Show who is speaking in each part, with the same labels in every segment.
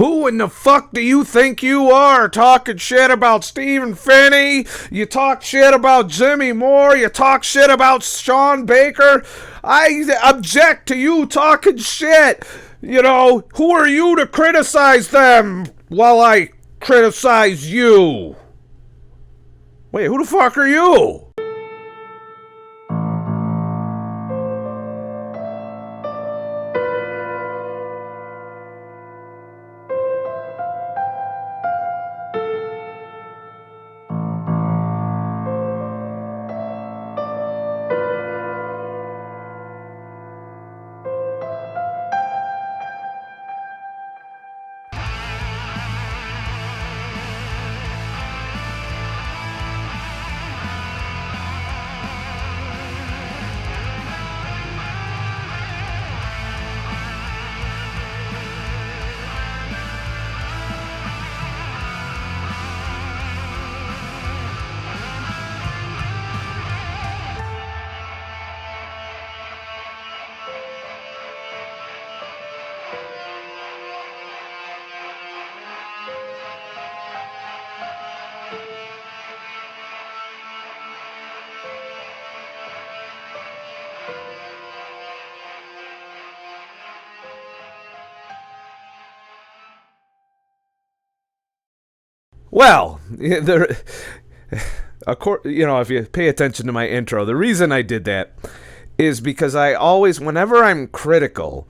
Speaker 1: Who in the fuck do you think you are talking shit about Stephen Phinney? You talk shit about Jimmy Moore. You talk shit about Sean Baker. I object to you talking shit. You know, who are you to criticize them while I criticize you? Wait, who the fuck are you? Well, if you pay attention to my intro, the reason I did that is because I always, whenever I'm critical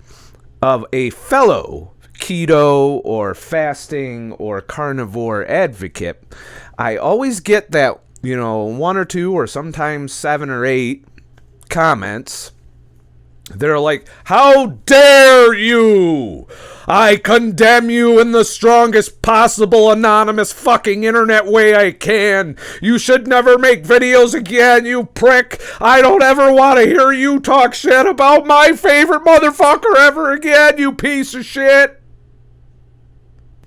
Speaker 1: of a fellow keto or fasting or carnivore advocate, I always get that, one or two or sometimes 7 or 8 comments. They're like, how dare you? I condemn you in the strongest possible anonymous fucking internet way I can. You should never make videos again, you prick. I don't ever want to hear you talk shit about my favorite motherfucker ever again, you piece of shit.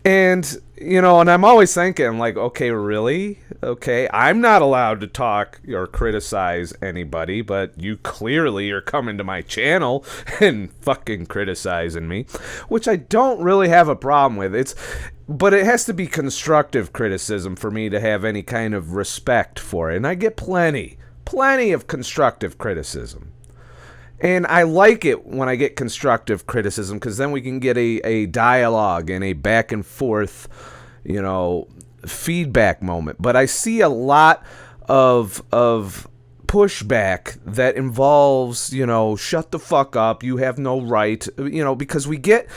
Speaker 1: And, and I'm always thinking, like, okay, really? Okay, I'm not allowed to talk or criticize anybody, but you clearly are coming to my channel and fucking criticizing me, which I don't really have a problem with. But it has to be constructive criticism for me to have any kind of respect for it. And I get plenty of constructive criticism. And I like it when I get constructive criticism because then we can get a dialogue and a back and forth, feedback moment. But I see a lot of pushback that involves, shut the fuck up, you have no right, because we get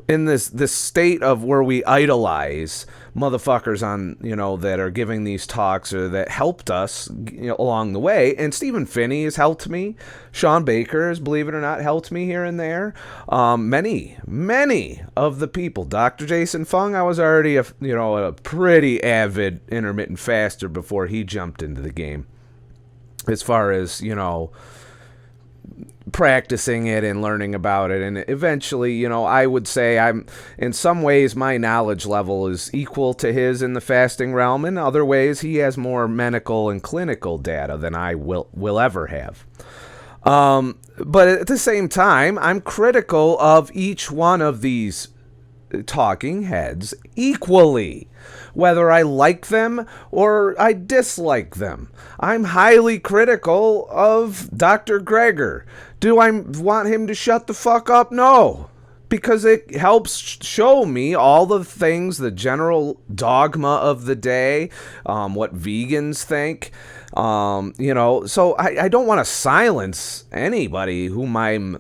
Speaker 1: in this state of where we idolize motherfuckers on, that are giving these talks or that helped us along the way. And Stephen Phinney has helped me. Sean Baker has, believe it or not, helped me here and there. Many of the people. Dr. Jason Fung, I was already a pretty avid intermittent faster before he jumped into the game. As far as, practicing it and learning about it. And eventually, I would say I'm, in some ways, my knowledge level is equal to his in the fasting realm. In other ways, he has more medical and clinical data than I will ever have. But at the same time, I'm critical of each one of these talking heads equally, whether I like them or I dislike them. I'm highly critical of Dr. Greger. Do I want him to shut the fuck up? No, because it helps show me all the things, the general dogma of the day, what vegans think. So I don't want to silence anybody whom I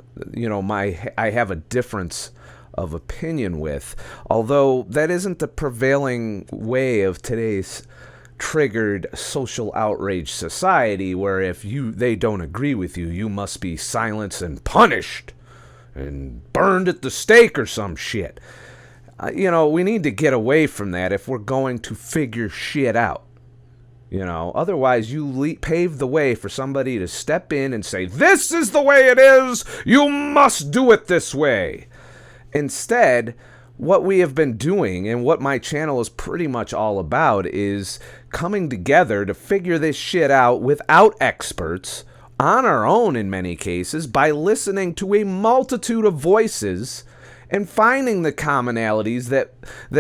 Speaker 1: have a difference of opinion with, although that isn't the prevailing way of today's triggered social outrage society, where if they don't agree with you, you must be silenced and punished and burned at the stake or some shit. We need to get away from that if we're going to figure shit out. Otherwise you pave the way for somebody to step in and say, this is the way it is, you must do it this way. Instead, what we have been doing and what my channel is pretty much all about is coming together to figure this shit out without experts, on our own in many cases, by listening to a multitude of voices and finding the commonalities that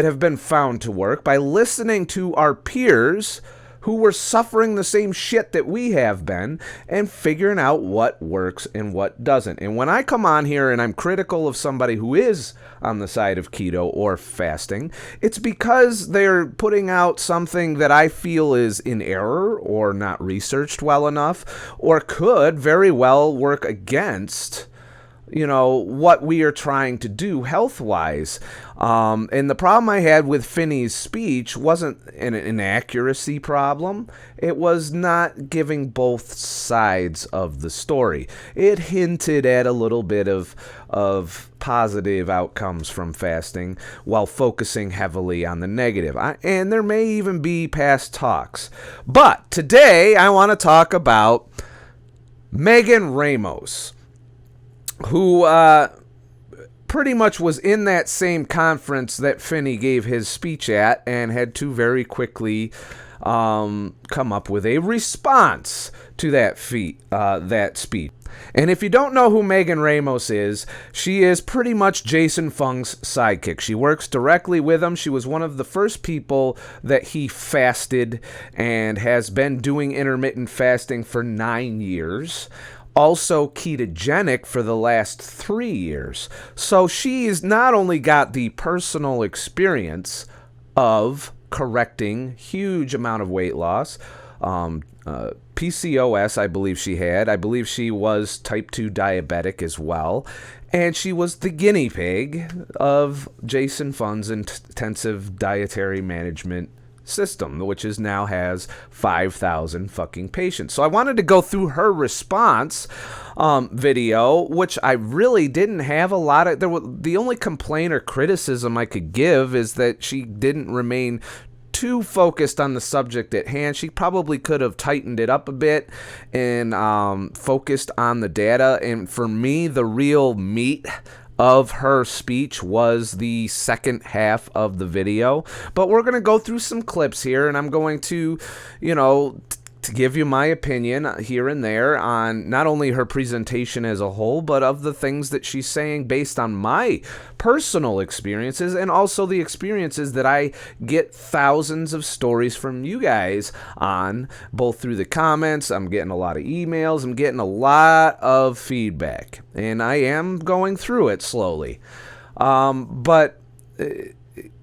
Speaker 1: have been found to work by listening to our peers who were suffering the same shit that we have been, and figuring out what works and what doesn't. And when I come on here and I'm critical of somebody who is on the side of keto or fasting, it's because they're putting out something that I feel is in error or not researched well enough, or could very well work against what we are trying to do health-wise. And the problem I had with Phinney's speech wasn't an inaccuracy problem. It was not giving both sides of the story. It hinted at a little bit of positive outcomes from fasting while focusing heavily on the negative. And there may even be past talks. But today I want to talk about Megan Ramos, who pretty much was in that same conference that Phinney gave his speech at, and had to very quickly come up with a response to that speech. And if you don't know who Megan Ramos is, she is pretty much Jason Fung's sidekick. She works directly with him. She was one of the first people that he fasted, and has been doing intermittent fasting for 9 years. Also ketogenic for the last 3 years. So she's not only got the personal experience of correcting huge amount of weight loss, PCOS I believe she had. I believe she was type 2 diabetic as well. And she was the guinea pig of Jason Fung's intensive dietary management system, which now has 5,000 fucking patients. So I wanted to go through her response video, which I really didn't have a lot of. The only complaint or criticism I could give is that she didn't remain too focused on the subject at hand. She probably could have tightened it up a bit and focused on the data. And for me, the real meat of her speech was the second half of the video. But we're going to go through some clips here, and I'm going to, to give you my opinion here and there on not only her presentation as a whole, but of the things that she's saying based on my personal experiences, and also the experiences that I get thousands of stories from you guys on, both through the comments. I'm getting a lot of emails. I'm getting a lot of feedback, and I am going through it slowly. But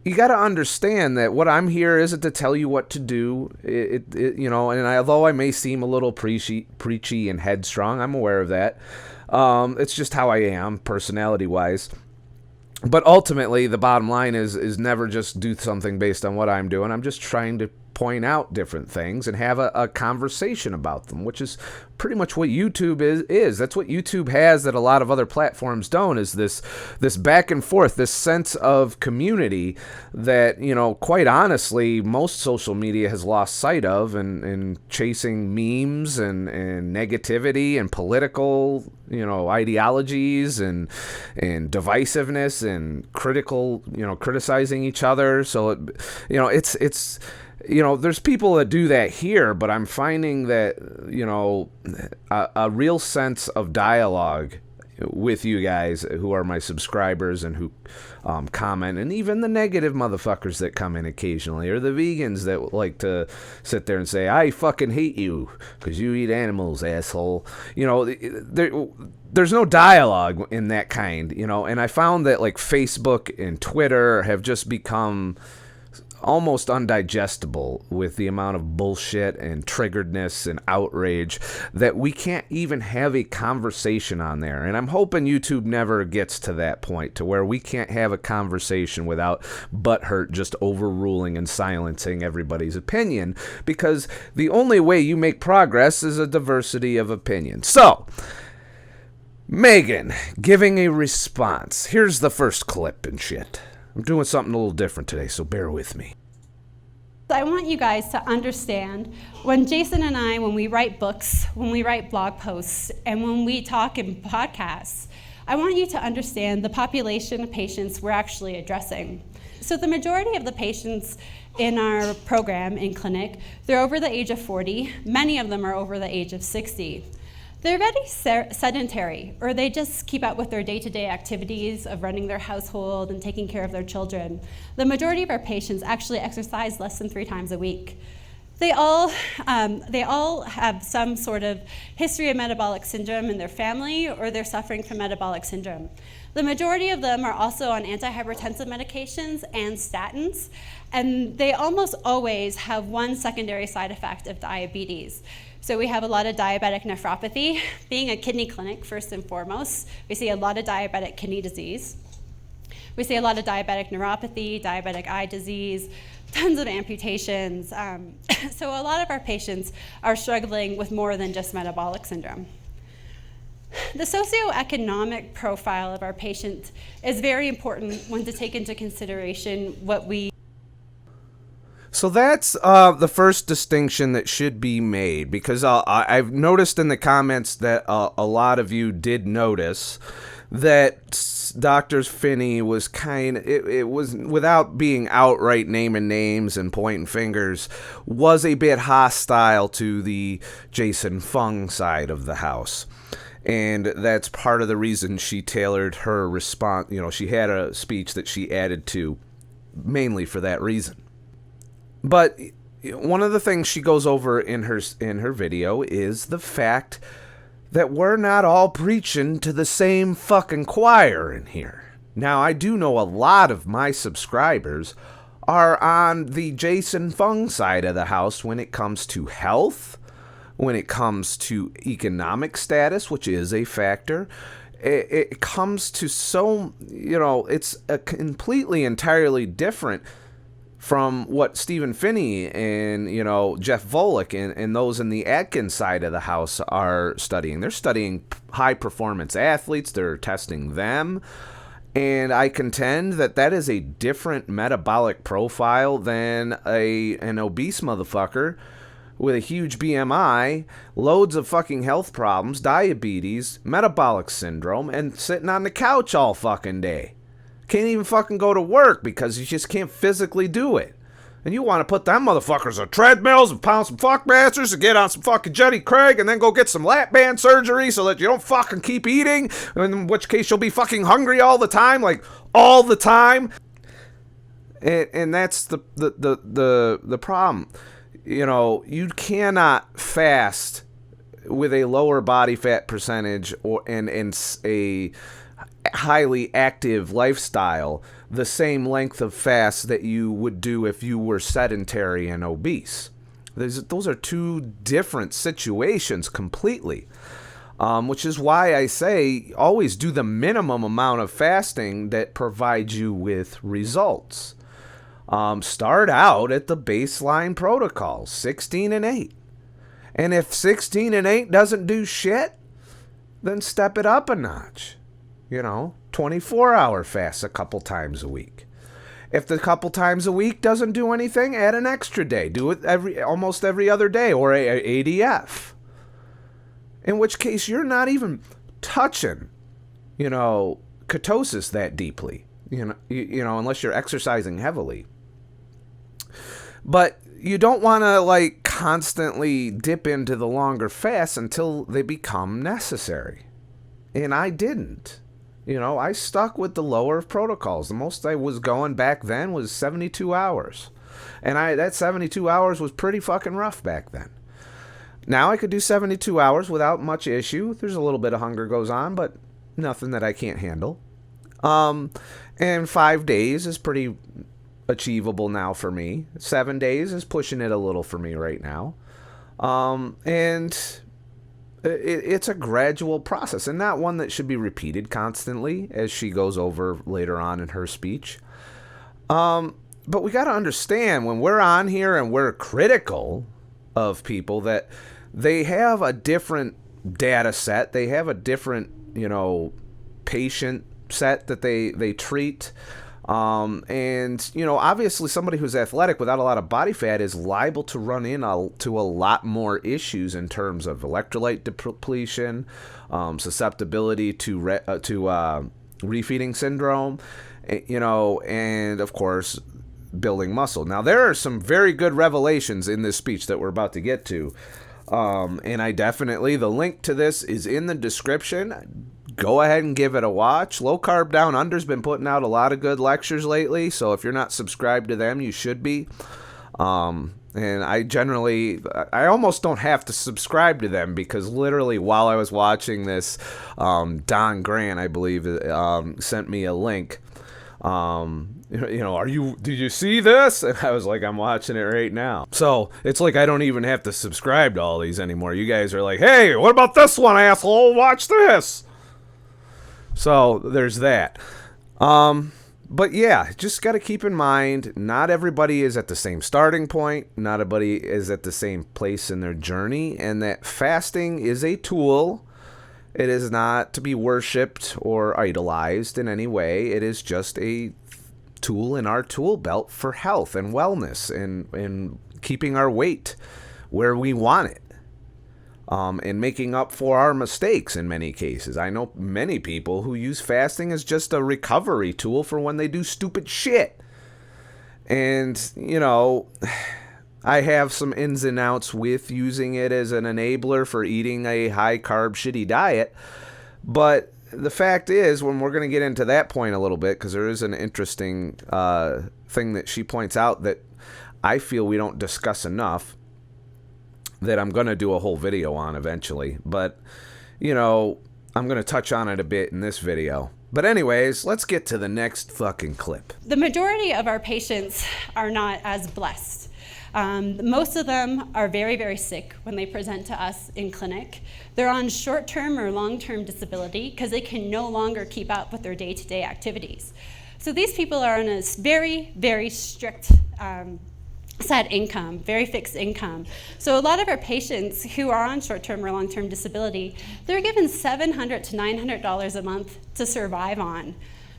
Speaker 1: you got to understand that what I'm here isn't to tell you what to do. And although I may seem a little preachy and headstrong, I'm aware of that. It's just how I am, personality-wise. But ultimately, the bottom line is never just do something based on what I'm doing. I'm just trying to point out different things and have a conversation about them, which is pretty much what YouTube is. That's what YouTube has that a lot of other platforms don't, is this back and forth, this sense of community that, quite honestly, most social media has lost sight of, and chasing memes and negativity and political, ideologies and divisiveness and criticizing each other. So, it's there's people that do that here, but I'm finding that, a real sense of dialogue with you guys who are my subscribers and who comment, and even the negative motherfuckers that come in occasionally, or the vegans that like to sit there and say, I fucking hate you because you eat animals, asshole. There's no dialogue in that kind, and I found that like Facebook and Twitter have just become almost undigestible with the amount of bullshit and triggeredness and outrage that we can't even have a conversation on there. And I'm hoping YouTube never gets to that point to where we can't have a conversation without butthurt just overruling and silencing everybody's opinion, because the only way you make progress is a diversity of opinion. So, Megan giving a response. Here's the first clip and shit. I'm doing something a little different today, so bear with me.
Speaker 2: I want you guys to understand, when Jason and I, when we write books, when we write blog posts, and when we talk in podcasts, I want you to understand the population of patients we're actually addressing. So the majority of the patients in our program in clinic, they're over the age of 40. Many of them are over the age of 60. They're very sedentary, or they just keep up with their day-to-day activities of running their household and taking care of their children. The majority of our patients actually exercise less than 3 times a week. They all have some sort of history of metabolic syndrome in their family, or they're suffering from metabolic syndrome. The majority of them are also on antihypertensive medications and statins, and they almost always have one secondary side effect of diabetes. So we have a lot of diabetic nephropathy. Being a kidney clinic, first and foremost, we see a lot of diabetic kidney disease. We see a lot of diabetic neuropathy, diabetic eye disease, tons of amputations. So a lot of our patients are struggling with more than just metabolic syndrome. The socioeconomic profile of our patient is very important when to take into consideration what we.
Speaker 1: So that's the first distinction that should be made, because I've noticed in the comments that a lot of you did notice that Dr. Phinney was it was, without being outright naming names and pointing fingers, was a bit hostile to the Jason Fung side of the house. And that's part of the reason she tailored her response. You know, she had a speech that she added to mainly for that reason. But one of the things she goes over in her video is the fact that we're not all preaching to the same fucking choir in here. Now, I do know a lot of my subscribers are on the Jason Fung side of the house when it comes to health, when it comes to economic status, which is a factor. It comes to it's a completely, entirely different from what Stephen Phinney and, Jeff Volek and those in the Atkins side of the house are studying. They're studying high-performance athletes. They're testing them. And I contend that is a different metabolic profile than an obese motherfucker with a huge BMI, loads of fucking health problems, diabetes, metabolic syndrome, and sitting on the couch all fucking day. Can't even fucking go to work because you just can't physically do it. And you want to put them motherfuckers on treadmills and pound some fuckmasters and get on some fucking Jenny Craig and then go get some lap band surgery so that you don't fucking keep eating, in which case you'll be fucking hungry all the time, like all the time. And that's the problem. You cannot fast with a lower body fat percentage and a highly active lifestyle the same length of fast that you would do if you were sedentary and obese. Those are two different situations completely, which is why I say always do the minimum amount of fasting that provides you with results. Start out at the baseline protocol, 16 and 8. And if 16 and 8 doesn't do shit, then step it up a notch. 24-hour fasts a couple times a week. If the couple times a week doesn't do anything, add an extra day. Do it almost every other day, or a ADF. In which case, you're not even touching, ketosis that deeply, unless you're exercising heavily. But you don't want to constantly dip into the longer fasts until they become necessary. And I didn't. I stuck with the lower protocols. The most I was going back then was 72 hours. And that 72 hours was pretty fucking rough back then. Now I could do 72 hours without much issue. There's a little bit of hunger goes on, but nothing that I can't handle. And 5 days is pretty achievable now for me. 7 days is pushing it a little for me right now. And it's a gradual process, and not one that should be repeated constantly, as she goes over later on in her speech. But we got to understand, when we're on here and we're critical of people, that they have a different data set. They have a different, patient set that they treat. And, obviously somebody who's athletic without a lot of body fat is liable to run into a lot more issues in terms of electrolyte depletion, susceptibility to refeeding syndrome, and of course, building muscle. Now, there are some very good revelations in this speech that we're about to get to. And I definitely, the link to this is in the description. Go ahead and give it a watch. Low Carb Down Under's been putting out a lot of good lectures lately, so if you're not subscribed to them, you should be. And I almost don't have to subscribe to them, because literally while I was watching this, Don Grant, I believe, sent me a link. Did you see this? And I was like, I'm watching it right now. So it's like I don't even have to subscribe to all these anymore. You guys are like, hey, what about this one, asshole? Watch this. So there's that. But yeah, just got to keep in mind, not everybody is at the same starting point. Not everybody is at the same place in their journey. And that fasting is a tool. It is not to be worshipped or idolized in any way. It is just a tool in our tool belt for health and wellness and keeping our weight where we want it. And making up for our mistakes in many cases. I know many people who use fasting as just a recovery tool for when they do stupid shit. And, I have some ins and outs with using it as an enabler for eating a high-carb, shitty diet. But the fact is, when we're going to get into that point a little bit, because there is an interesting thing that she points out that I feel we don't discuss enough, that I'm going to do a whole video on eventually. But, I'm going to touch on it a bit in this video. But anyways, let's get to the next fucking clip.
Speaker 2: The majority of our patients are not as blessed. Most of them are very, very sick when they present to us in clinic. They're on short-term or long-term disability because they can no longer keep up with their day-to-day activities. So these people are on a very, very strict set income, very fixed income. So a lot of our patients who are on short-term or long-term disability, they're given $700 to $900 a month to survive on.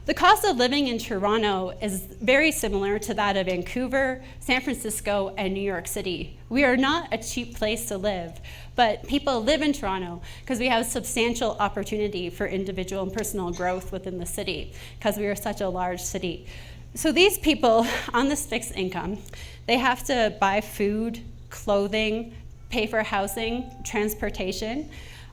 Speaker 2: The cost of living in Toronto is very similar to that of Vancouver, San Francisco, and New York City. We are not a cheap place to live, but people live in Toronto because we have substantial opportunity for individual and personal growth within the city because we are such a large city. So these people on this fixed income, they have to buy food, clothing, pay for housing, transportation.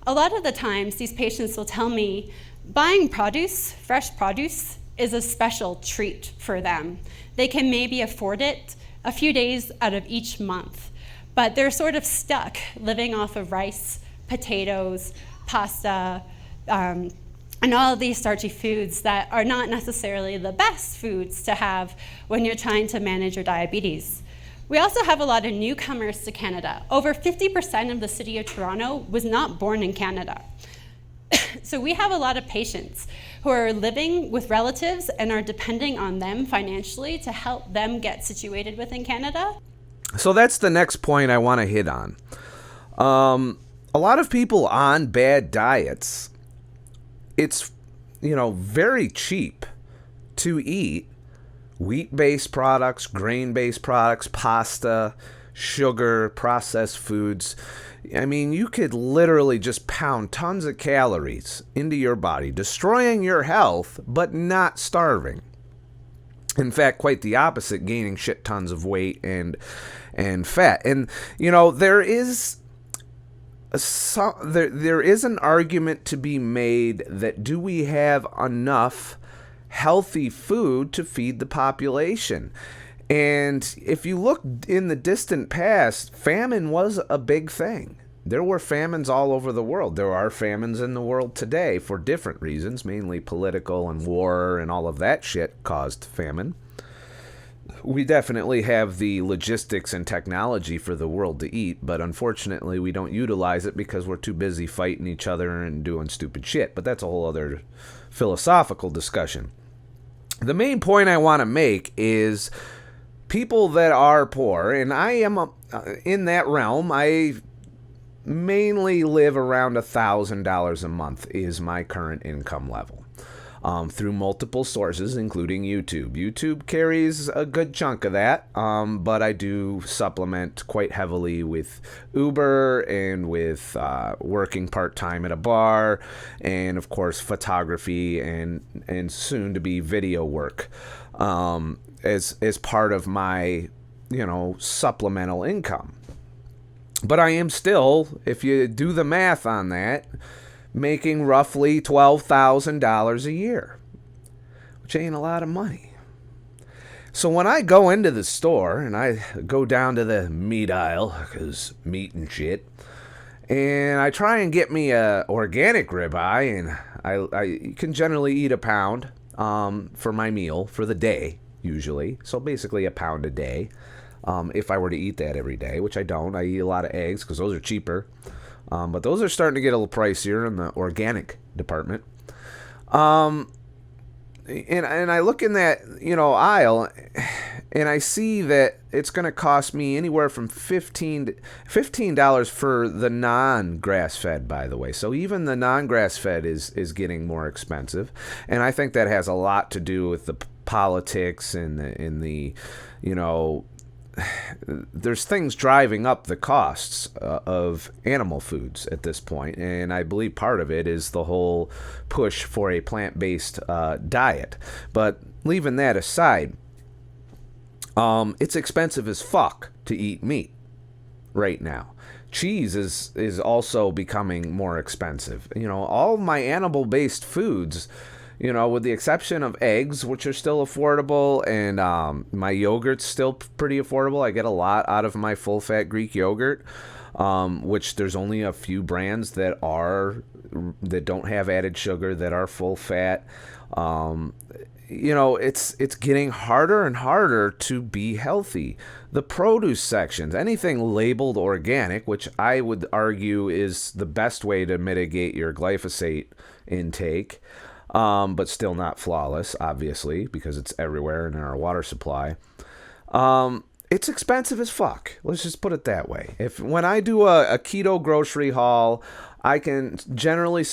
Speaker 2: A lot of the times, these patients will tell me buying produce, fresh produce, is a special treat for them. They can maybe afford it a few days out of each month, but they're sort of stuck living off of rice, potatoes, pasta, and all of these starchy foods that are not necessarily the best foods to have when you're trying to manage your diabetes. We also have a lot of newcomers to Canada. Over 50% of the city of Toronto was not born in Canada. So we have a lot of patients who are living with relatives and are depending on them financially to help them get situated within Canada.
Speaker 1: So that's the next point I want to hit on. A lot of people on bad diets, it's, very cheap to eat wheat-based products, grain-based products, pasta, sugar, processed foods. I mean, you could literally just pound tons of calories into your body, destroying your health, but not starving. In fact, quite the opposite, gaining shit tons of weight and fat. And, there is an argument to be made that do we have enough healthy food to feed the population? And if you look in the distant past, famine was a big thing. There were famines all over the world. There are famines in the world today for different reasons, mainly political and war and all of that shit caused famine. We definitely have the logistics and technology for the world to eat, but unfortunately we don't utilize it because we're too busy fighting each other and doing stupid shit. But that's a whole other philosophical discussion. The main point I want to make is people that are poor, and I am in that realm. I mainly live around $1,000 a month is my current income level. Through multiple sources, including YouTube. YouTube carries a good chunk of that, but I do supplement quite heavily with Uber and with working part-time at a bar, and of course photography and soon-to-be video work as part of my supplemental income. But I am still, if you do the math on that, making roughly $12,000 a year, which ain't a lot of money. So when I go into the store and I go down to the meat aisle, because meat and shit, and I try and get me a organic ribeye, and I can generally eat a pound for my meal for the day, usually. So basically a pound a day. If I were to eat that every day, which I don't. I eat a lot of eggs because those are cheaper. But those are starting to get a little pricier in the organic department. And I look in that, aisle, and I see that it's going to cost me anywhere from $15 for the non-grass-fed, by the way. So even the non-grass-fed is getting more expensive. And I think that has a lot to do with the politics and the there's things driving up the costs of animal foods at this point, and I believe part of it is the whole push for a plant-based diet. But leaving that aside, it's expensive as fuck to eat meat right now. Cheese is also becoming more expensive. All my animal-based foods, with the exception of eggs, which are still affordable, and my yogurt's still pretty affordable. I get a lot out of my full-fat Greek yogurt, which there's only a few brands that don't have added sugar, that are full-fat. It's getting harder and harder to be healthy. The produce sections, anything labeled organic, which I would argue is the best way to mitigate your glyphosate intake, but still not flawless, obviously, because it's everywhere in our water supply. It's expensive as fuck. Let's just put it that way. When I do a keto grocery haul, I can generally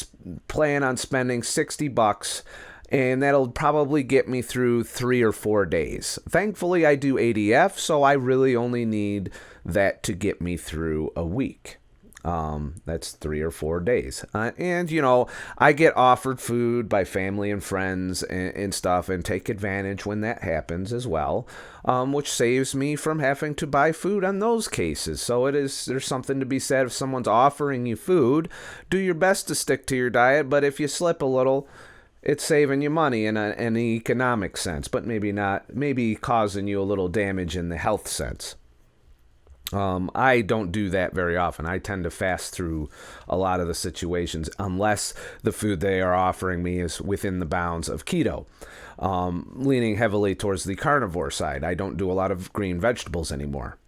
Speaker 1: plan on spending $60, and that'll probably get me through 3 or 4 days. Thankfully, I do ADF, so I really only need that to get me through a week. That's 3 or 4 days. And I get offered food by family and friends and stuff, and take advantage when that happens as well, which saves me from having to buy food on those cases. So there's something to be said if someone's offering you food. Do your best to stick to your diet, but if you slip a little, it's saving you money in an economic sense, but maybe causing you a little damage in the health sense. I don't do that very often. I tend to fast through a lot of the situations unless the food they are offering me is within the bounds of keto, leaning heavily towards the carnivore side. I don't do a lot of green vegetables anymore.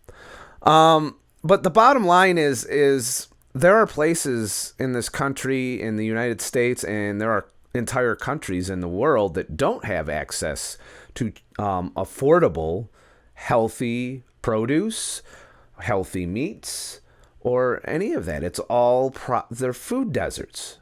Speaker 1: But the bottom line is there are places in this country, in the United States, and there are entire countries in the world that don't have access to affordable, healthy produce, healthy meats, or any of that. It's all they're food deserts.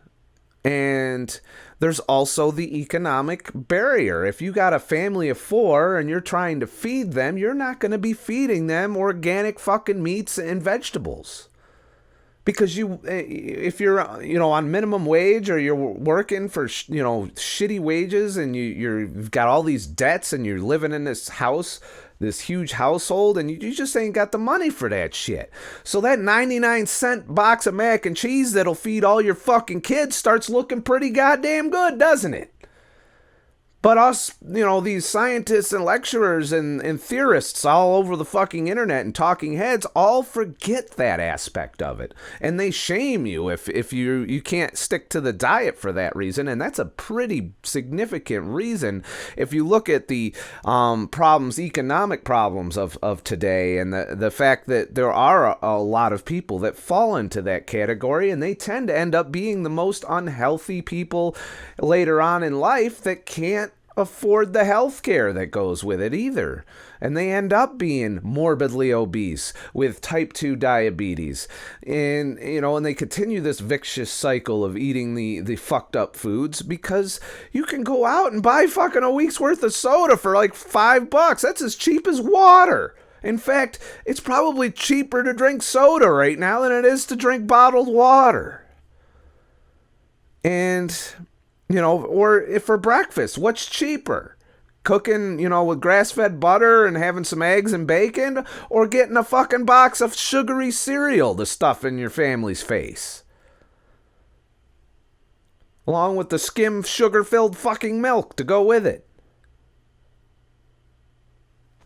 Speaker 1: And there's also the economic barrier. If you got a family of 4 and you're trying to feed them, you're not going to be feeding them organic fucking meats and vegetables. Because if you're on minimum wage, or you're working for shitty wages, and you've got all these debts, and you're living in this house, this huge household, and you just ain't got the money for that shit. So that 99-cent box of mac and cheese that'll feed all your fucking kids starts looking pretty goddamn good, doesn't it? But us, these scientists and lecturers and theorists all over the fucking internet and talking heads all forget that aspect of it. And they shame you if you can't stick to the diet for that reason. And that's a pretty significant reason if you look at the economic problems of today, and the fact that there are a lot of people that fall into that category, and they tend to end up being the most unhealthy people later on in life that can't afford the health care that goes with it either. And they end up being morbidly obese with type 2 diabetes. And, and they continue this vicious cycle of eating the fucked up foods, because you can go out and buy fucking a week's worth of soda for like $5. That's as cheap as water. In fact, it's probably cheaper to drink soda right now than it is to drink bottled water. And or if for breakfast, what's cheaper? cooking, with grass-fed butter and having some eggs and bacon, or getting a fucking box of sugary cereal to stuff in your family's face, along with the skim sugar-filled fucking milk to go with it.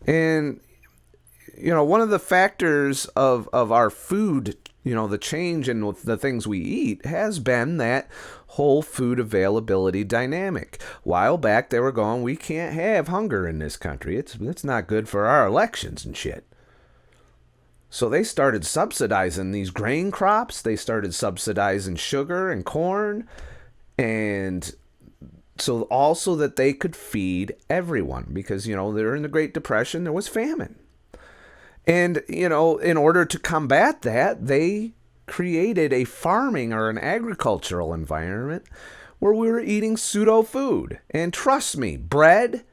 Speaker 1: And, one of the factors of our food, the change in the things we eat has been that whole food availability dynamic. A while back, they were going, we can't have hunger in this country. It's not good for our elections and shit. So they started subsidizing these grain crops. They started subsidizing sugar and corn. And so also that they could feed everyone, because, they're in the Great Depression, there was famine. And, in order to combat that, they created a farming or an agricultural environment where we were eating pseudo food. And trust me, bread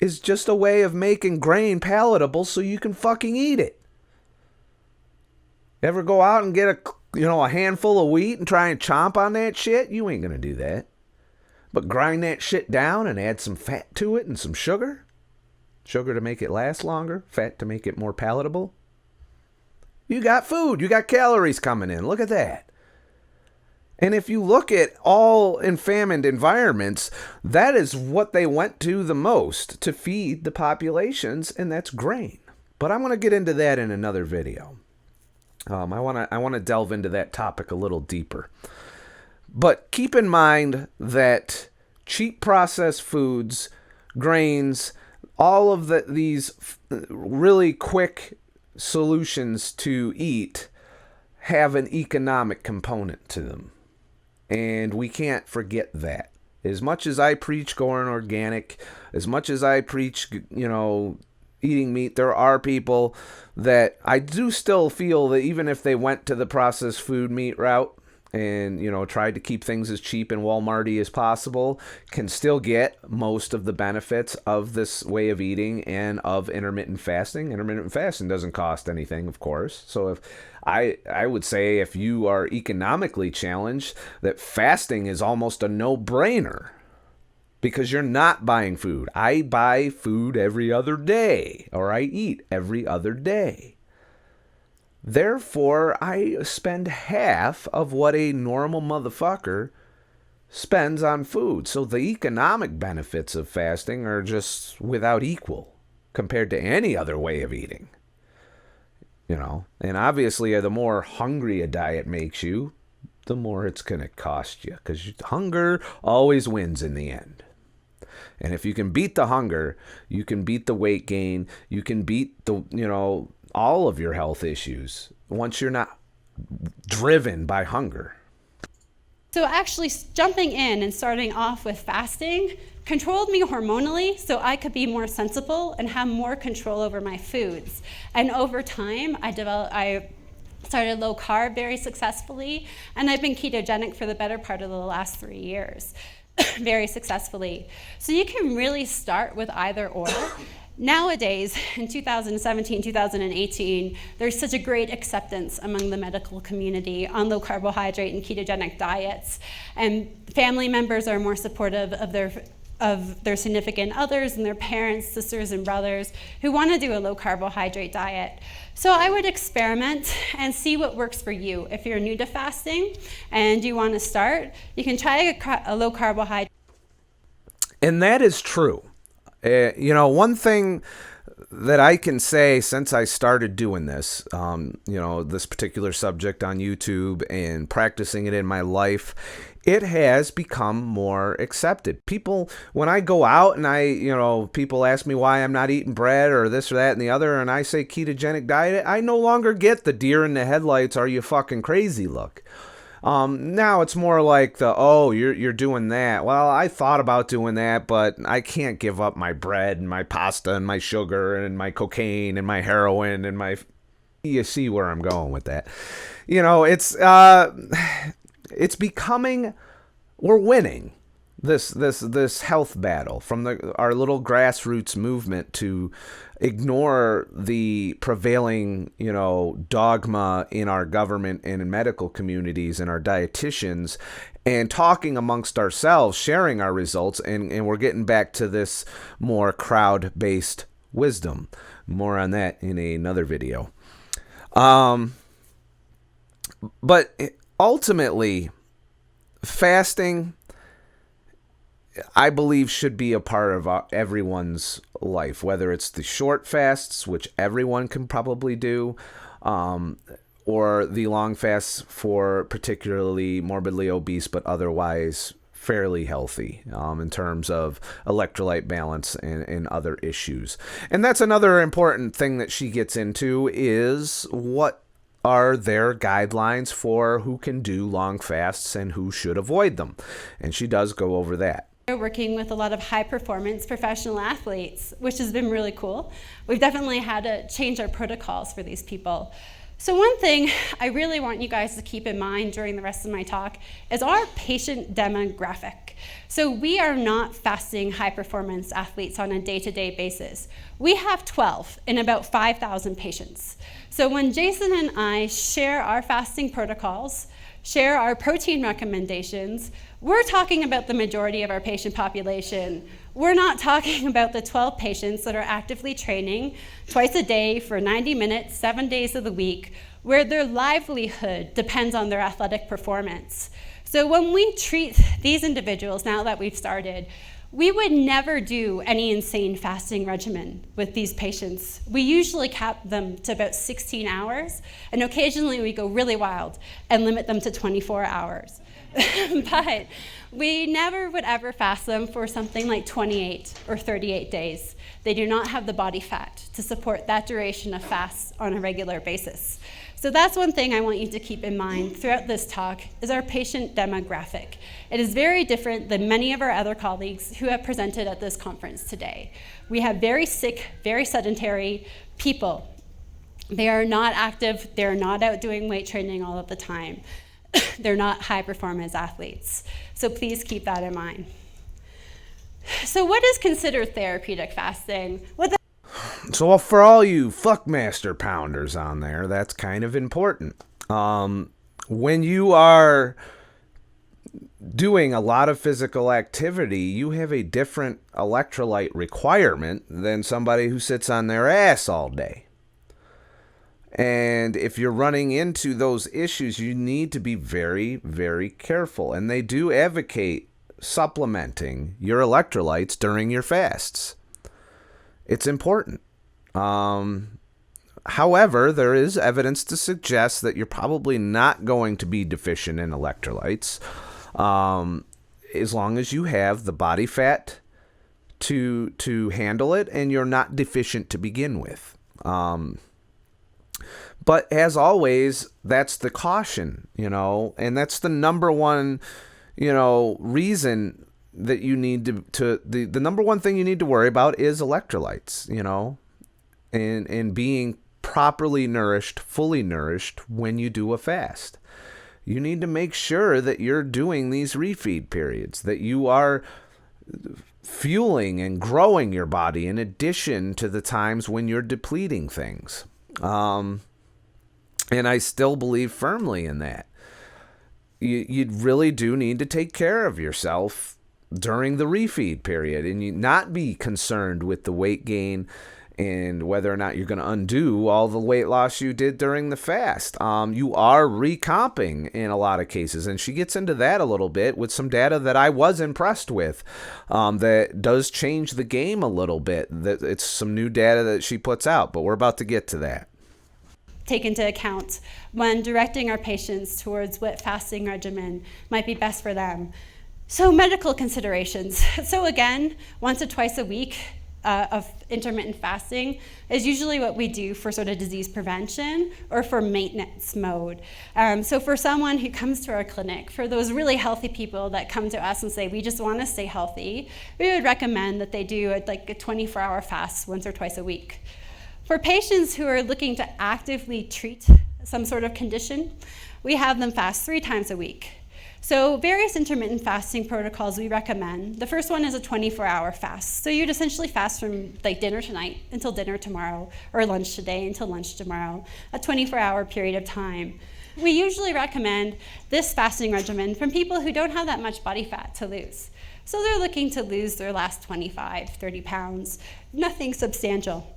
Speaker 1: is just a way of making grain palatable so you can fucking eat it. Ever go out and get a handful of wheat and try and chomp on that shit? You ain't gonna do that. But grind that shit down and add some fat to it and some sugar. Sugar to make it last longer, fat to make it more palatable. You got food, you got calories coming in. Look at that. And if you look at all in famine environments, that is what they went to the most to feed the populations, and that's grain. But I'm going to get into that in another video. I want to delve into that topic a little deeper. But keep in mind that cheap processed foods, grains, all of these really quick solutions to eat have an economic component to them. And we can't forget that. As much as I preach going organic, as much as I preach, eating meat, there are people that I do still feel that even if they went to the processed food meat route and, tried to keep things as cheap and Walmarty as possible, can still get most of the benefits of this way of eating and of intermittent fasting. Intermittent fasting doesn't cost anything, of course. So if I would say if you are economically challenged, that fasting is almost a no-brainer. Because you're not buying food. I buy food every other day, or I eat every other day. Therefore, I spend half of what a normal motherfucker spends on food. So the economic benefits of fasting are just without equal compared to any other way of eating. And obviously, the more hungry a diet makes you, the more it's going to cost you, because hunger always wins in the end. And if you can beat the hunger, you can beat the weight gain, you can beat the, all of your health issues once you're not driven by hunger.
Speaker 2: So actually jumping in and starting off with fasting controlled me hormonally so I could be more sensible and have more control over my foods. And over time, I started low carb very successfully, and I've been ketogenic for the better part of the last 3 years. Very successfully. So you can really start with either or. Nowadays, in 2017, 2018, there's such a great acceptance among the medical community on low carbohydrate and ketogenic diets. And family members are more supportive of their significant others and their parents, sisters, and brothers who want to do a low carbohydrate diet. So I would experiment and see what works for you. If you're new to fasting and you want to start, you can try a low carbohydrate.
Speaker 1: And that is true. One thing that I can say since I started doing this, this particular subject on YouTube and practicing it in my life, it has become more accepted. People, when I go out and people ask me why I'm not eating bread or this or that and the other, and I say ketogenic diet, I no longer get the deer in the headlights, are you fucking crazy look. Now it's more like you're doing that. Well, I thought about doing that, but I can't give up my bread and my pasta and my sugar and my cocaine and my heroin and my... You see where I'm going with that. It's becoming... We're winning this health battle from our little grassroots movement to ignore the prevailing, dogma in our government and in medical communities and our dietitians, and talking amongst ourselves, sharing our results, and we're getting back to this more crowd-based wisdom. More on that in another video. But ultimately, fasting, I believe, should be a part of everyone's life, whether it's the short fasts, which everyone can probably do, or the long fasts for particularly morbidly obese but otherwise fairly healthy in terms of electrolyte balance and other issues. And that's another important thing that she gets into, is what are their guidelines for who can do long fasts and who should avoid them. And she does go over that.
Speaker 2: We're working with a lot of high-performance professional athletes, which has been really cool. We've definitely had to change our protocols for these people. So one thing I really want you guys to keep in mind during the rest of my talk is our patient demographic. So we are not fasting high-performance athletes on a day-to-day basis. We have 12 in about 5,000 patients. So when Jason and I share our fasting protocols, share our protein recommendations, we're talking about the majority of our patient population. We're not talking about the 12 patients that are actively training twice a day for 90 minutes, 7 days of the week, where their livelihood depends on their athletic performance. So when we treat these individuals, now that we've started, we would never do any insane fasting regimen with these patients. We usually cap them to about 16 hours, and occasionally we go really wild and limit them to 24 hours. But we never would ever fast them for something like 28 or 38 days. They do not have the body fat to support that duration of fast on a regular basis. So that's one thing I want you to keep in mind throughout this talk, is our patient demographic. It is very different than many of our other colleagues who have presented at this conference today. We have very sick, very sedentary people. They are not active, they're not out doing weight training all of the time. They're not high performance athletes. So please keep that in mind. So what is considered therapeutic fasting?
Speaker 1: So for all you fuckmaster pounders on there, that's kind of important. When you are doing a lot of physical activity, you have a different electrolyte requirement than somebody who sits on their ass all day. And if you're running into those issues, you need to be very, very careful. And they do advocate supplementing your electrolytes during your fasts. It's important. However, there is evidence to suggest that you're probably not going to be deficient in electrolytes as long as you have the body fat to handle it and you're not deficient to begin with. But as always, that's the caution, and that's the number one, reason that you need the number one thing you need to worry about is electrolytes, and being properly nourished, fully nourished when you do a fast. You need to make sure that you're doing these refeed periods, that you are fueling and growing your body in addition to the times when you're depleting things. And I still believe firmly in that. You really do need to take care of yourself during the refeed period and you not be concerned with the weight gain and whether or not you're going to undo all the weight loss you did during the fast. You are recomping in a lot of cases, and she gets into that a little bit with some data that I was impressed with that does change the game a little bit. It's some new data that she puts out, but we're about to get to that.
Speaker 2: Take into account when directing our patients towards what fasting regimen might be best for them. So medical considerations. So again, once or twice a week of intermittent fasting is usually what we do for sort of disease prevention or for maintenance mode. So for someone who comes to our clinic, for those really healthy people that come to us and say, we just want to stay healthy, we would recommend that they do a 24-hour fast once or twice a week. For patients who are looking to actively treat some sort of condition, we have them fast 3 times a week. So various intermittent fasting protocols we recommend. The first one is a 24-hour fast. So you'd essentially fast from dinner tonight until dinner tomorrow, or lunch today until lunch tomorrow, a 24-hour period of time. We usually recommend this fasting regimen from people who don't have that much body fat to lose. So they're looking to lose their last 25, 30 pounds, nothing substantial.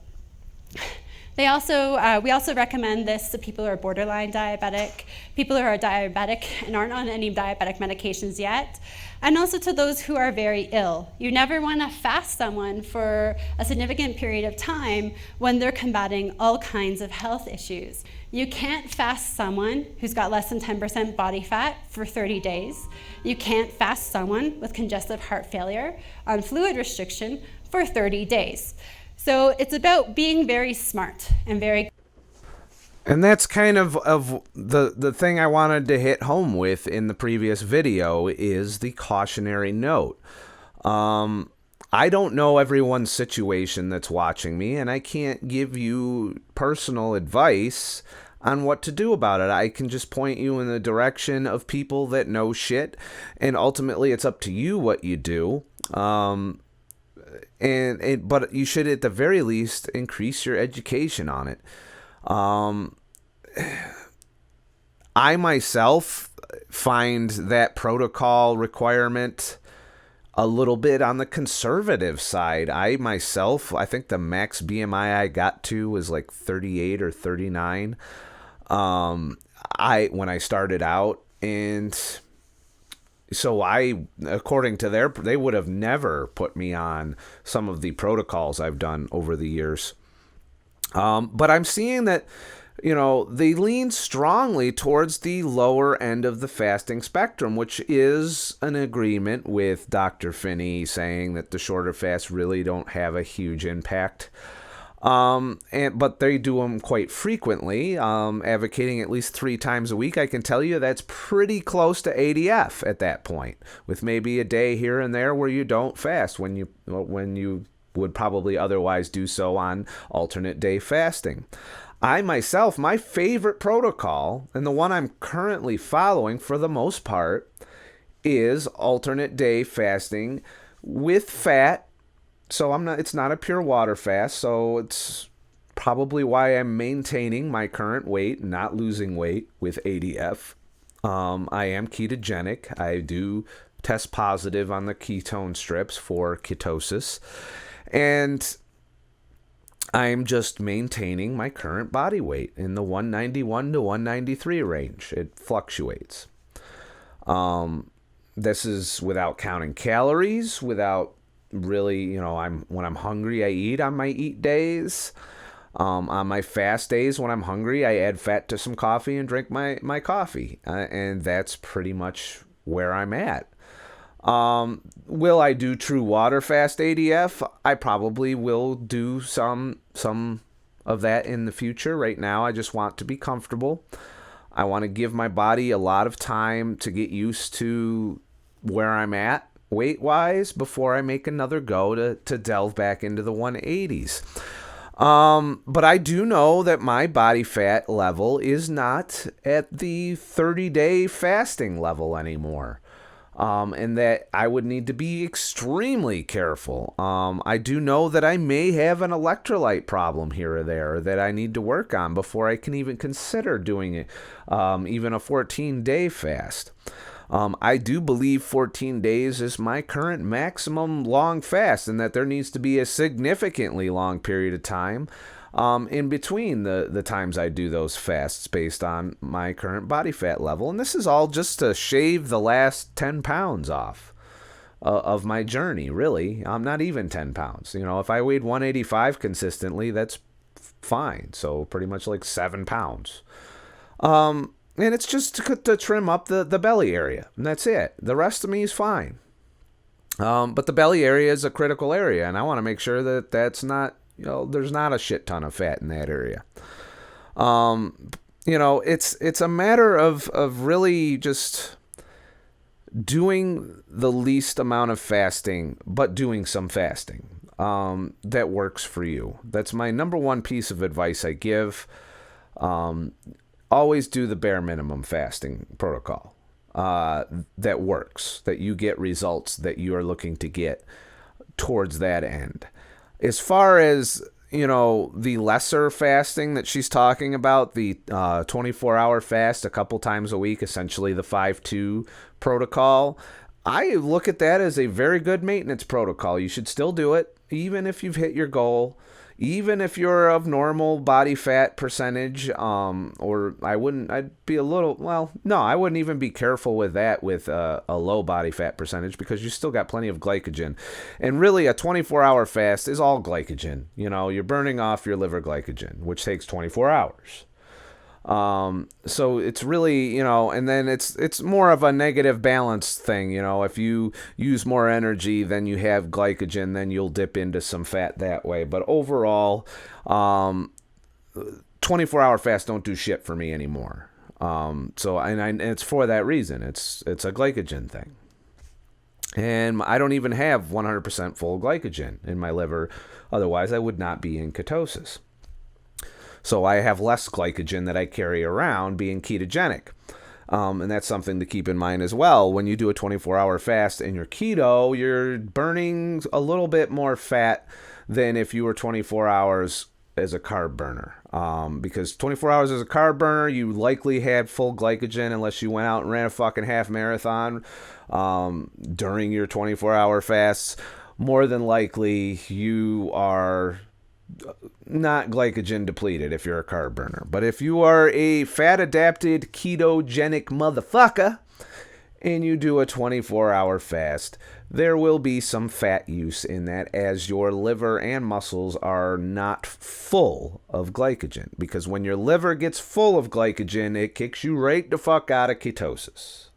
Speaker 2: We also recommend this to people who are borderline diabetic, people who are diabetic and aren't on any diabetic medications yet, and also to those who are very ill. You never want to fast someone for a significant period of time when they're combating all kinds of health issues. You can't fast someone who's got less than 10% body fat for 30 days. You can't fast someone with congestive heart failure on fluid restriction for 30 days. So it's about being very smart and very...
Speaker 1: And that's kind of the thing I wanted to hit home with in the previous video is the cautionary note. I don't know everyone's situation that's watching me, and I can't give you personal advice on what to do about it. I can just point you in the direction of people that know shit, and ultimately it's up to you what you do. But you should at the very least increase your education on it. I myself find that protocol requirement a little bit on the conservative side. I think the max BMI I got to was like 38 or 39 when I started out, and so according to they would have never put me on some of the protocols I've done over the years. But I'm seeing that, they lean strongly towards the lower end of the fasting spectrum, which is an agreement with Dr. Phinney saying that the shorter fasts really don't have a huge impact. But they do them quite frequently, advocating at least 3 times a week. I can tell you that's pretty close to ADF at that point, with maybe a day here and there where you don't fast when you would probably otherwise do so on alternate day fasting. I myself, my favorite protocol, and the one I'm currently following for the most part, is alternate day fasting with fat. So it's not a pure water fast, so it's probably why I'm maintaining my current weight, not losing weight with ADF. I am ketogenic. I do test positive on the ketone strips for ketosis. And I'm just maintaining my current body weight in the 191 to 193 range. It fluctuates. This is without counting calories, without really, when I'm hungry, I eat on my eat days. On my fast days, when I'm hungry, I add fat to some coffee and drink my coffee. And that's pretty much where I'm at. Will I do true water fast ADF? I probably will do some of that in the future. Right now, I just want to be comfortable. I want to give my body a lot of time to get used to where I'm at weight-wise before I make another go to delve back into the 180s. But I do know that my body fat level is not at the 30-day fasting level anymore. And that I would need to be extremely careful. I do know that I may have an electrolyte problem here or there that I need to work on before I can even consider doing it, even a 14-day fast. I do believe 14 days is my current maximum long fast, and that there needs to be a significantly long period of time in between the times I do those fasts based on my current body fat level. And this is all just to shave the last 10 pounds off of my journey, really. I'm not even 10 pounds. If I weighed 185 consistently, that's fine. So pretty much like 7 pounds. And it's just to trim up the belly area, and that's it. The rest of me is fine. But the belly area is a critical area, and I want to make sure that that's not, there's not a shit ton of fat in that area. It's a matter of really just doing the least amount of fasting, but doing some fasting that works for you. That's my number one piece of advice I give. Always do the bare minimum fasting protocol that works, that you get results that you are looking to get towards that end. As far as, the lesser fasting that she's talking about, the 24-hour fast a couple times a week, essentially the 5-2 protocol, I look at that as a very good maintenance protocol. You should still do it, even if you've hit your goal, even if you're of normal body fat percentage, or I wouldn't even be careful with that with a low body fat percentage, because you still got plenty of glycogen. And really a 24-hour fast is all glycogen. You're burning off your liver glycogen, which takes 24 hours. So it's really, and then it's more of a negative balance thing. If you use more energy than you have glycogen, then you'll dip into some fat that way. But overall, 24-hour fasts don't do shit for me anymore. And it's for that reason. It's a glycogen thing. And I don't even have 100% full glycogen in my liver. Otherwise, I would not be in ketosis. So I have less glycogen that I carry around being ketogenic. And that's something to keep in mind as well. When you do a 24-hour fast and you're keto, you're burning a little bit more fat than if you were 24 hours as a carb burner. Because 24 hours as a carb burner, you likely had full glycogen unless you went out and ran a fucking half marathon during your 24-hour fasts. More than likely, you are not glycogen depleted if you're a carb burner. But if you are a fat adapted ketogenic motherfucker and you do a 24-hour fast, there will be some fat use in that, as your liver and muscles are not full of glycogen. Because when your liver gets full of glycogen, it kicks you right the fuck out of ketosis.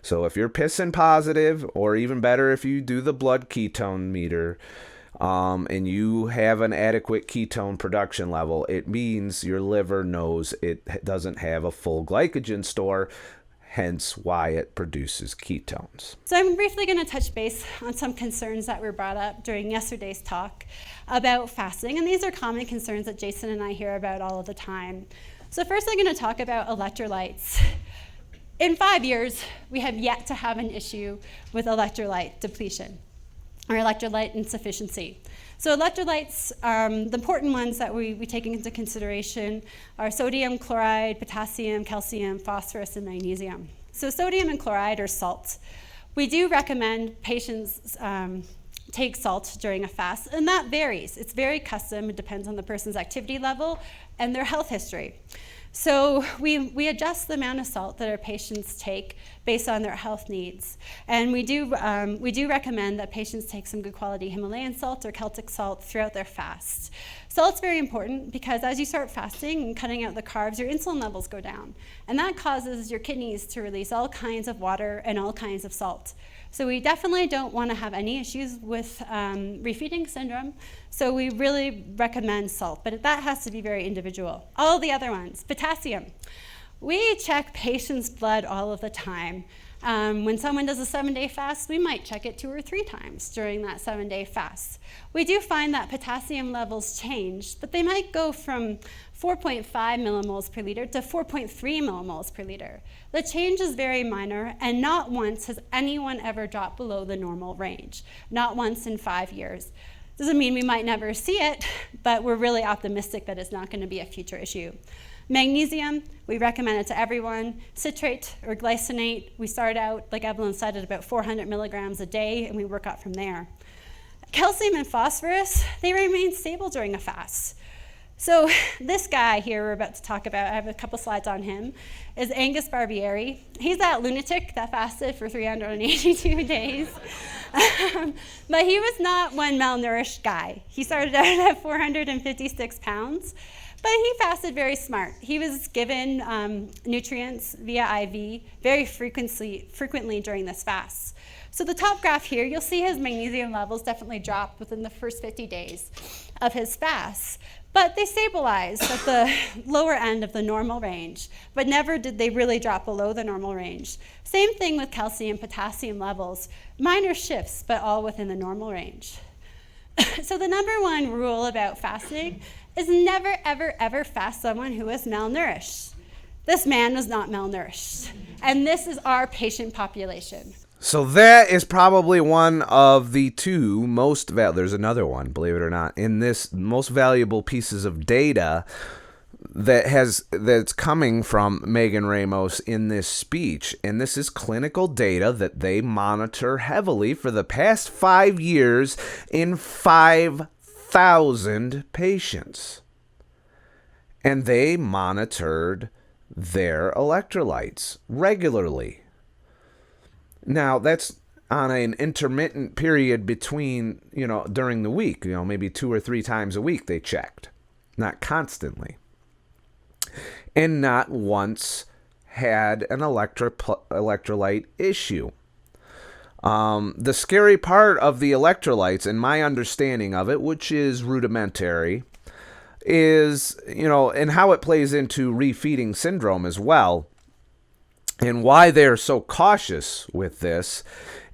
Speaker 1: So if you're pissing positive, or even better if you do the blood ketone meter, and you have an adequate ketone production level, it means your liver knows it doesn't have a full glycogen store, hence why it produces ketones.
Speaker 2: So I'm briefly going to touch base on some concerns that were brought up during yesterday's talk about fasting, and these are common concerns that Jason and I hear about all of the time. So first I'm going to talk about electrolytes. In 5 years, we have yet to have an issue with electrolyte depletion or electrolyte insufficiency. So electrolytes, the important ones that we take into consideration are sodium, chloride, potassium, calcium, phosphorus, and magnesium. So sodium and chloride are salts. We do recommend patients take salt during a fast, and that varies. It's very custom. It depends on the person's activity level and their health history. So we adjust the amount of salt that our patients take based on their health needs. And we do recommend that patients take some good quality Himalayan salt or Celtic salt throughout their fast. Salt's very important because as you start fasting and cutting out the carbs, your insulin levels go down. And that causes your kidneys to release all kinds of water and all kinds of salt. So we definitely don't want to have any issues with refeeding syndrome. So we really recommend salt, but that has to be very individual. All the other ones, potassium. We check patients' blood all of the time. When someone does a 7-day fast, we might check it 2 or 3 times during that 7-day fast. We do find that potassium levels change, but they might go from 4.5 millimoles per liter to 4.3 millimoles per liter. The change is very minor, and not once has anyone ever dropped below the normal range. Not once in 5 years. Doesn't mean we might never see it, but we're really optimistic that it's not going to be a future issue. Magnesium, we recommend it to everyone. Citrate or glycinate, we start out, like Evelyn said, at about 400 milligrams a day, and we work up from there. Calcium and phosphorus, they remain stable during a fast. So this guy here we're about to talk about, I have a couple slides on him, is Angus Barbieri. He's that lunatic that fasted for 382 days. But he was not one malnourished guy. He started out at 456 pounds. But he fasted very smart. He was given nutrients via IV very frequently during this fast. So the top graph here, you'll see his magnesium levels definitely dropped within the first 50 days of his fast. But they stabilized at the lower end of the normal range, but never did they really drop below the normal range. Same thing with calcium, potassium levels. Minor shifts, but all within the normal range. So the number one rule about fasting is never, ever, ever fast someone who is malnourished. This man was not malnourished. And this is our patient population.
Speaker 1: So that is probably one of the two most there's another one, believe it or not, in this most valuable pieces of data that's coming from Megan Ramos in this speech. And this is clinical data that they monitor heavily for the past 5 years in 5,000 patients. And they monitored their electrolytes regularly. Now, that's on an intermittent period between, during the week, maybe 2 or 3 times a week they checked, not constantly. And not once had an electrolyte issue. The scary part of the electrolytes, and my understanding of it, which is rudimentary, is, and how it plays into refeeding syndrome as well, and why they're so cautious with this,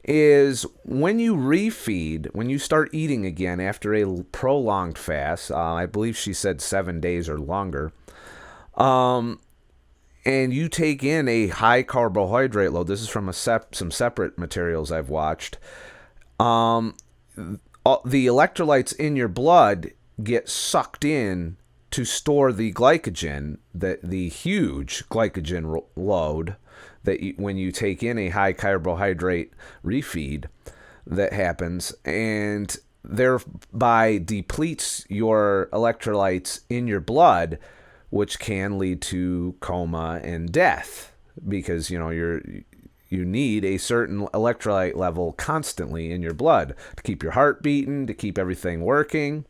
Speaker 1: is when you refeed, when you start eating again after a prolonged fast, I believe she said 7 days or longer, and you take in a high carbohydrate load. This is from some separate materials I've watched. The electrolytes in your blood get sucked in to store the glycogen, the huge glycogen load that when you take in a high carbohydrate refeed that happens, and thereby depletes your electrolytes in your blood, which can lead to coma and death, because you need a certain electrolyte level constantly in your blood to keep your heart beating, to keep everything working.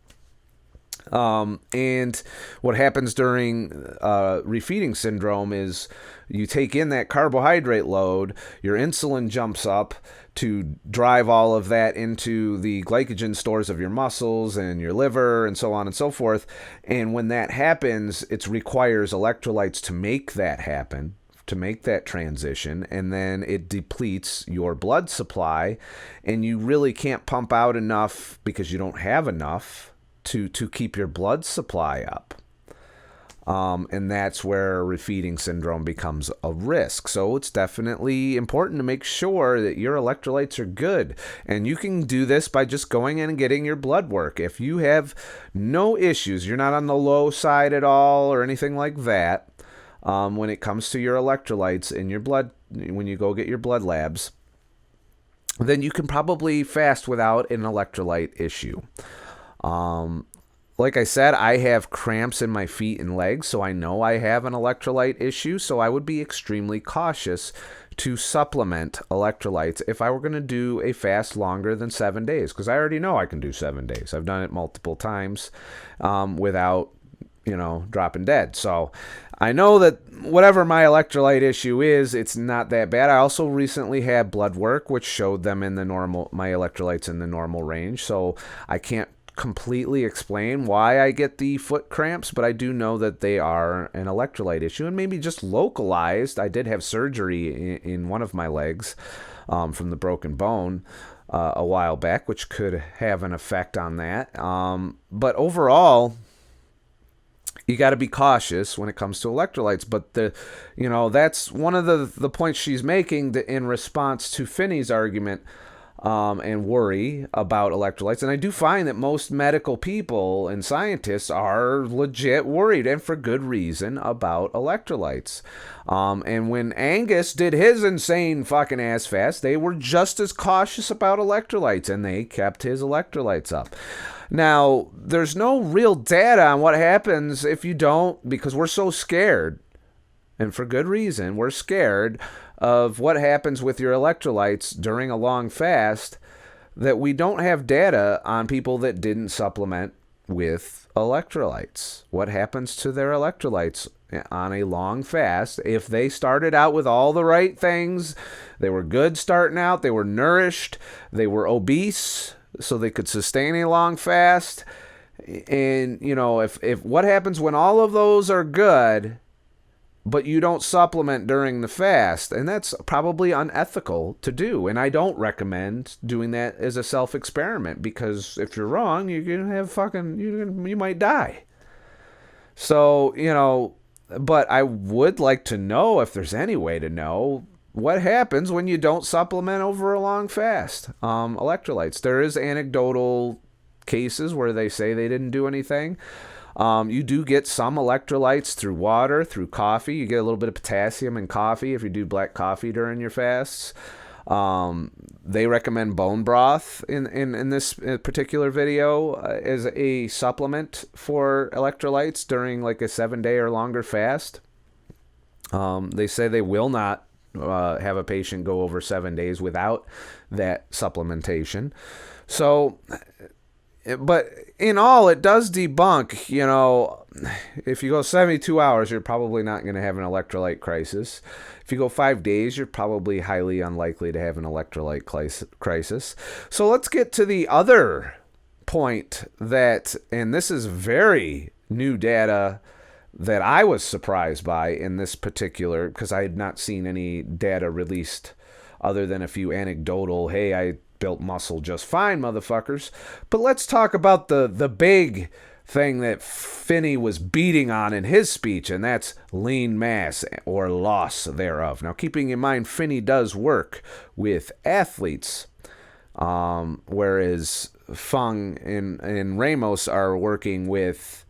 Speaker 1: And what happens during refeeding syndrome is you take in that carbohydrate load, your insulin jumps up to drive all of that into the glycogen stores of your muscles and your liver and so on and so forth. And when that happens, it requires electrolytes to make that happen, to make that transition, and then it depletes your blood supply, and you really can't pump out enough because you don't have enough to keep your blood supply up. And that's where refeeding syndrome becomes a risk. So it's definitely important to make sure that your electrolytes are good. And you can do this by just going in and getting your blood work. If you have no issues, you're not on the low side at all or anything like that, when it comes to your electrolytes in your blood, when you go get your blood labs, then you can probably fast without an electrolyte issue. Like I said, I have cramps in my feet and legs, so I know I have an electrolyte issue, so I would be extremely cautious to supplement electrolytes if I were going to do a fast longer than 7 days, because I already know I can do 7 days. I've done it multiple times without, dropping dead. So I know that whatever my electrolyte issue is, it's not that bad. I also recently had blood work, which showed them my electrolytes in the normal range, so I can't completely explain why I get the foot cramps, but I do know that they are an electrolyte issue, and maybe just localized. I did have surgery in one of my legs from the broken bone a while back, which could have an effect on that. But overall, you got to be cautious when it comes to electrolytes. But that's one of the points she's making in response to Phinney's argument and worry about electrolytes. And I do find that most medical people and scientists are legit worried, and for good reason, about electrolytes. And when Angus did his insane fucking ass fast, they were just as cautious about electrolytes, and they kept his electrolytes up. Now, there's no real data on what happens if you don't, because we're so scared. And for good reason, we're scared of what happens with your electrolytes during a long fast, that we don't have data on people that didn't supplement with electrolytes. What happens to their electrolytes on a long fast if they started out with all the right things? They were good starting out, they were nourished, they were obese, so they could sustain a long fast. And, if what happens when all of those are good, but you don't supplement during the fast, and that's probably unethical to do. And I don't recommend doing that as a self-experiment, because if you're wrong, you're going to have you might die. So, but I would like to know if there's any way to know what happens when you don't supplement over a long fast. Electrolytes. There is anecdotal cases where they say they didn't do anything. You do get some electrolytes through water, through coffee. You get a little bit of potassium in coffee if you do black coffee during your fasts. They recommend bone broth in this particular video as a supplement for electrolytes during like a 7-day or longer fast. They say they will not have a patient go over 7 days without that supplementation. So, but in all, it does debunk, if you go 72 hours, you're probably not going to have an electrolyte crisis. If you go 5 days, you're probably highly unlikely to have an electrolyte crisis. So let's get to the other point and this is very new data that I was surprised by in this particular, because I had not seen any data released other than a few anecdotal, hey, I built muscle just fine, motherfuckers. But let's talk about the big thing that Phinney was beating on in his speech, and that's lean mass or loss thereof. Now, keeping in mind, Phinney does work with athletes, whereas Fung and Ramos are working with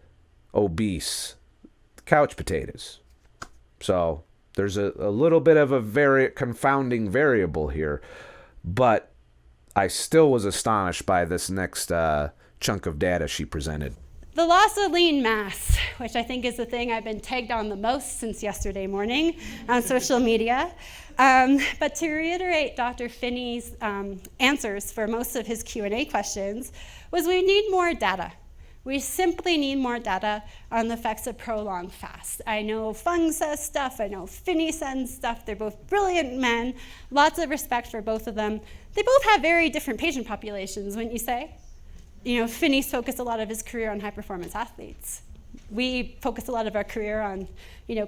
Speaker 1: obese couch potatoes. So there's a little bit of a very confounding variable here, but I still was astonished by this next chunk of data she presented.
Speaker 2: The loss of lean mass, which I think is the thing I've been tagged on the most since yesterday morning on social media. But to reiterate Dr. Phinney's answers for most of his Q&A questions, was we need more data. We simply need more data on the effects of prolonged fast. I know Fung says stuff, I know Phinney says stuff. They're both brilliant men. Lots of respect for both of them. They both have very different patient populations, wouldn't you say? Phinney's focused a lot of his career on high-performance athletes. We focus a lot of our career on,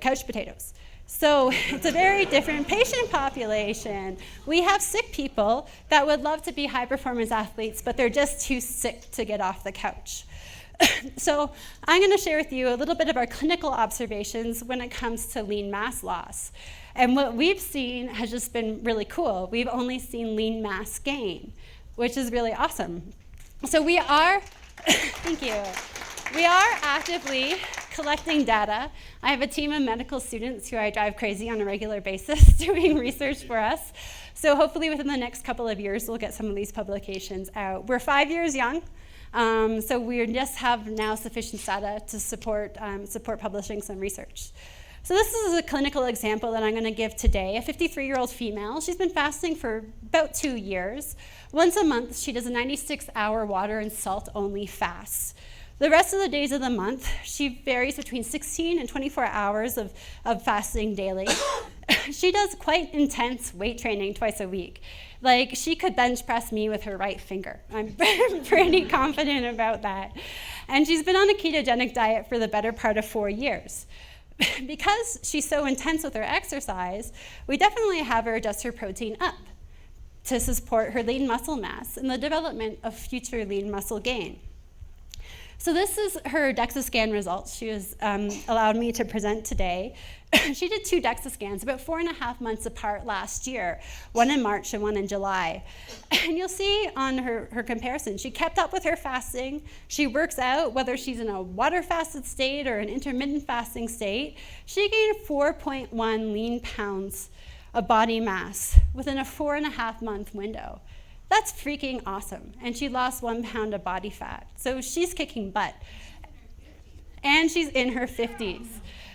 Speaker 2: couch potatoes. So it's a very different patient population. We have sick people that would love to be high-performance athletes, but they're just too sick to get off the couch. So I'm going to share with you a little bit of our clinical observations when it comes to lean mass loss. And what we've seen has just been really cool. We've only seen lean mass gain, which is really awesome. So we are, thank you. We are actively collecting data. I have a team of medical students who I drive crazy on a regular basis doing research for us. So hopefully within the next couple of years, we'll get some of these publications out. We're 5 years young. So we just have now sufficient data to support publishing some research. So this is a clinical example that I'm going to give today. A 53-year-old female. She's been fasting for about 2 years. Once a month, she does a 96-hour water and salt-only fast. The rest of the days of the month, she varies between 16 and 24 hours of fasting daily. She does quite intense weight training twice a week. Like, she could bench press me with her right finger. I'm pretty confident about that. And she's been on a ketogenic diet for the better part of 4 years. Because she's so intense with her exercise, we definitely have her adjust her protein up to support her lean muscle mass and the development of future lean muscle gain. So this is her DEXA scan results she was allowed me to present today. She did 2 DEXA scans about 4.5 months apart last year, one in March and one in July. And you'll see on her comparison, she kept up with her fasting. She works out, whether she's in a water fasted state or an intermittent fasting state. She gained 4.1 lean pounds of body mass within a 4.5 month window. That's freaking awesome. And she lost 1 pound of body fat. So she's kicking butt. And she's in her 50s.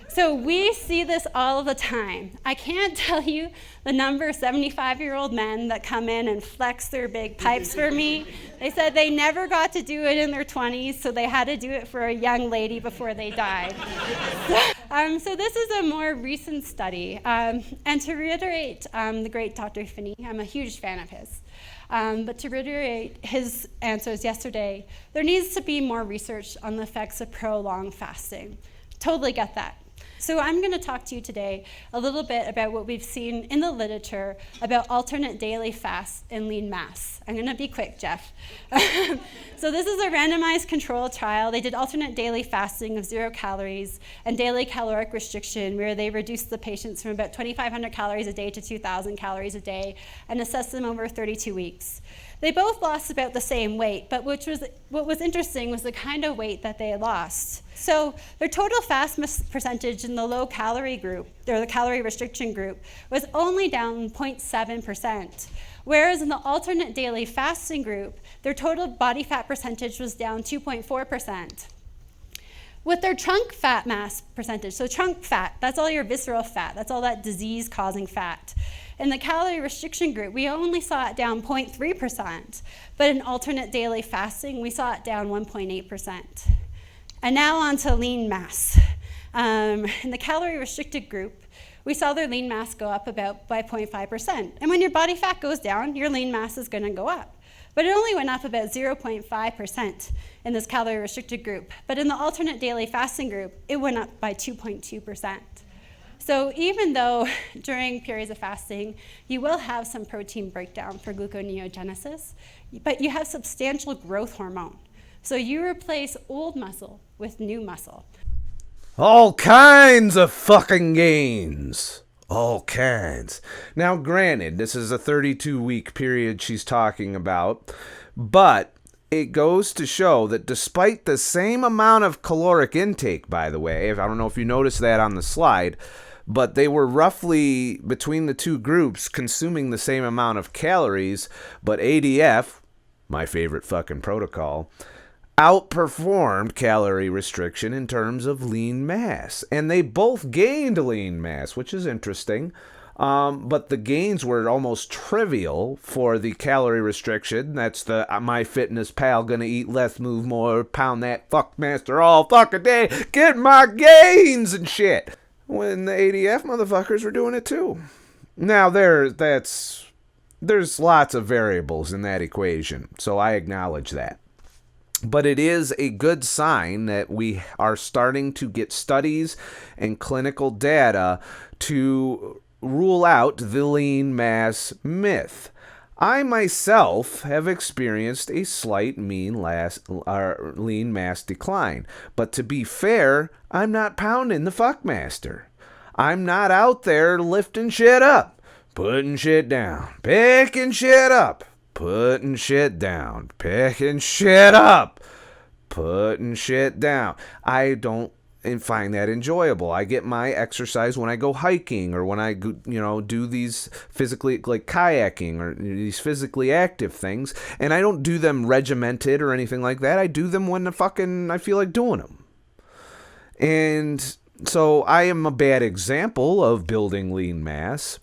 Speaker 2: So we see this all the time. I can't tell you the number of 75-year-old men that come in and flex their big pipes for me. They said they never got to do it in their 20s, so they had to do it for a young lady before they died. So this is a more recent study. And to reiterate the great Dr. Phinney, I'm a huge fan of his. But to reiterate his answers yesterday, there needs to be more research on the effects of prolonged fasting. Totally get that. So I'm going to talk to you today a little bit about what we've seen in the literature about alternate daily fasts and lean mass. I'm going to be quick, Jeff. So this is a randomized controlled trial. They did alternate daily fasting of 0 calories and daily caloric restriction, where they reduced the patients from about 2,500 calories a day to 2,000 calories a day and assessed them over 32 weeks. They both lost about the same weight, but what was interesting was the kind of weight that they lost. So their total fast percentage in the low calorie group, or the calorie restriction group, was only down 0.7%, whereas in the alternate daily fasting group, their total body fat percentage was down 2.4%. With their trunk fat mass percentage, so trunk fat, that's all your visceral fat, that's all that disease-causing fat. In the calorie restriction group, we only saw it down 0.3%, but in alternate daily fasting, we saw it down 1.8%. And now on to lean mass. In the calorie restricted group, we saw their lean mass go up about by 0.5%. And when your body fat goes down, your lean mass is gonna go up. But it only went up about 0.5% in this calorie restricted group. But in the alternate daily fasting group, it went up by 2.2%. So even though during periods of fasting, you will have some protein breakdown for gluconeogenesis, but you have substantial growth hormone. So you replace old muscle with new muscle.
Speaker 1: All kinds of fucking gains. All kinds. Now, granted, this is a 32-week period she's talking about, but it goes to show that despite the same amount of caloric intake, by the way, I don't know if you noticed that on the slide, but they were roughly, between the two groups, consuming the same amount of calories, but ADF, my favorite fucking protocol, outperformed calorie restriction in terms of lean mass. And they both gained lean mass, which is interesting. But the gains were almost trivial for the calorie restriction. That's the MyFitnessPal, gonna eat less, move more, pound that fuckmaster all fucking day, get my gains and shit. When the ADF motherfuckers were doing it too. Now there's lots of variables in that equation, so I acknowledge that. But it is a good sign that we are starting to get studies and clinical data to rule out the lean mass myth. I myself have experienced a slight lean mass decline. But to be fair, I'm not pounding the fuckmaster. I'm not out there lifting shit up, putting shit down, picking shit up, putting shit down, picking shit up, putting shit down. I don't find that enjoyable. I get my exercise when I go hiking or when I do these physically, like kayaking or these physically active things, and I don't do them regimented or anything like that. I do them when I feel like doing them. And so I am a bad example of building lean mass.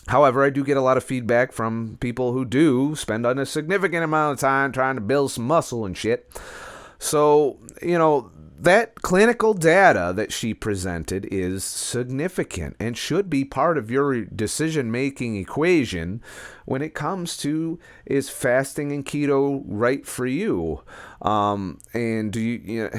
Speaker 1: However, I do get a lot of feedback from people who do spend a significant amount of time trying to build some muscle and shit. So, that clinical data that she presented is significant and should be part of your decision-making equation when it comes to, is fasting and keto right for you? And do you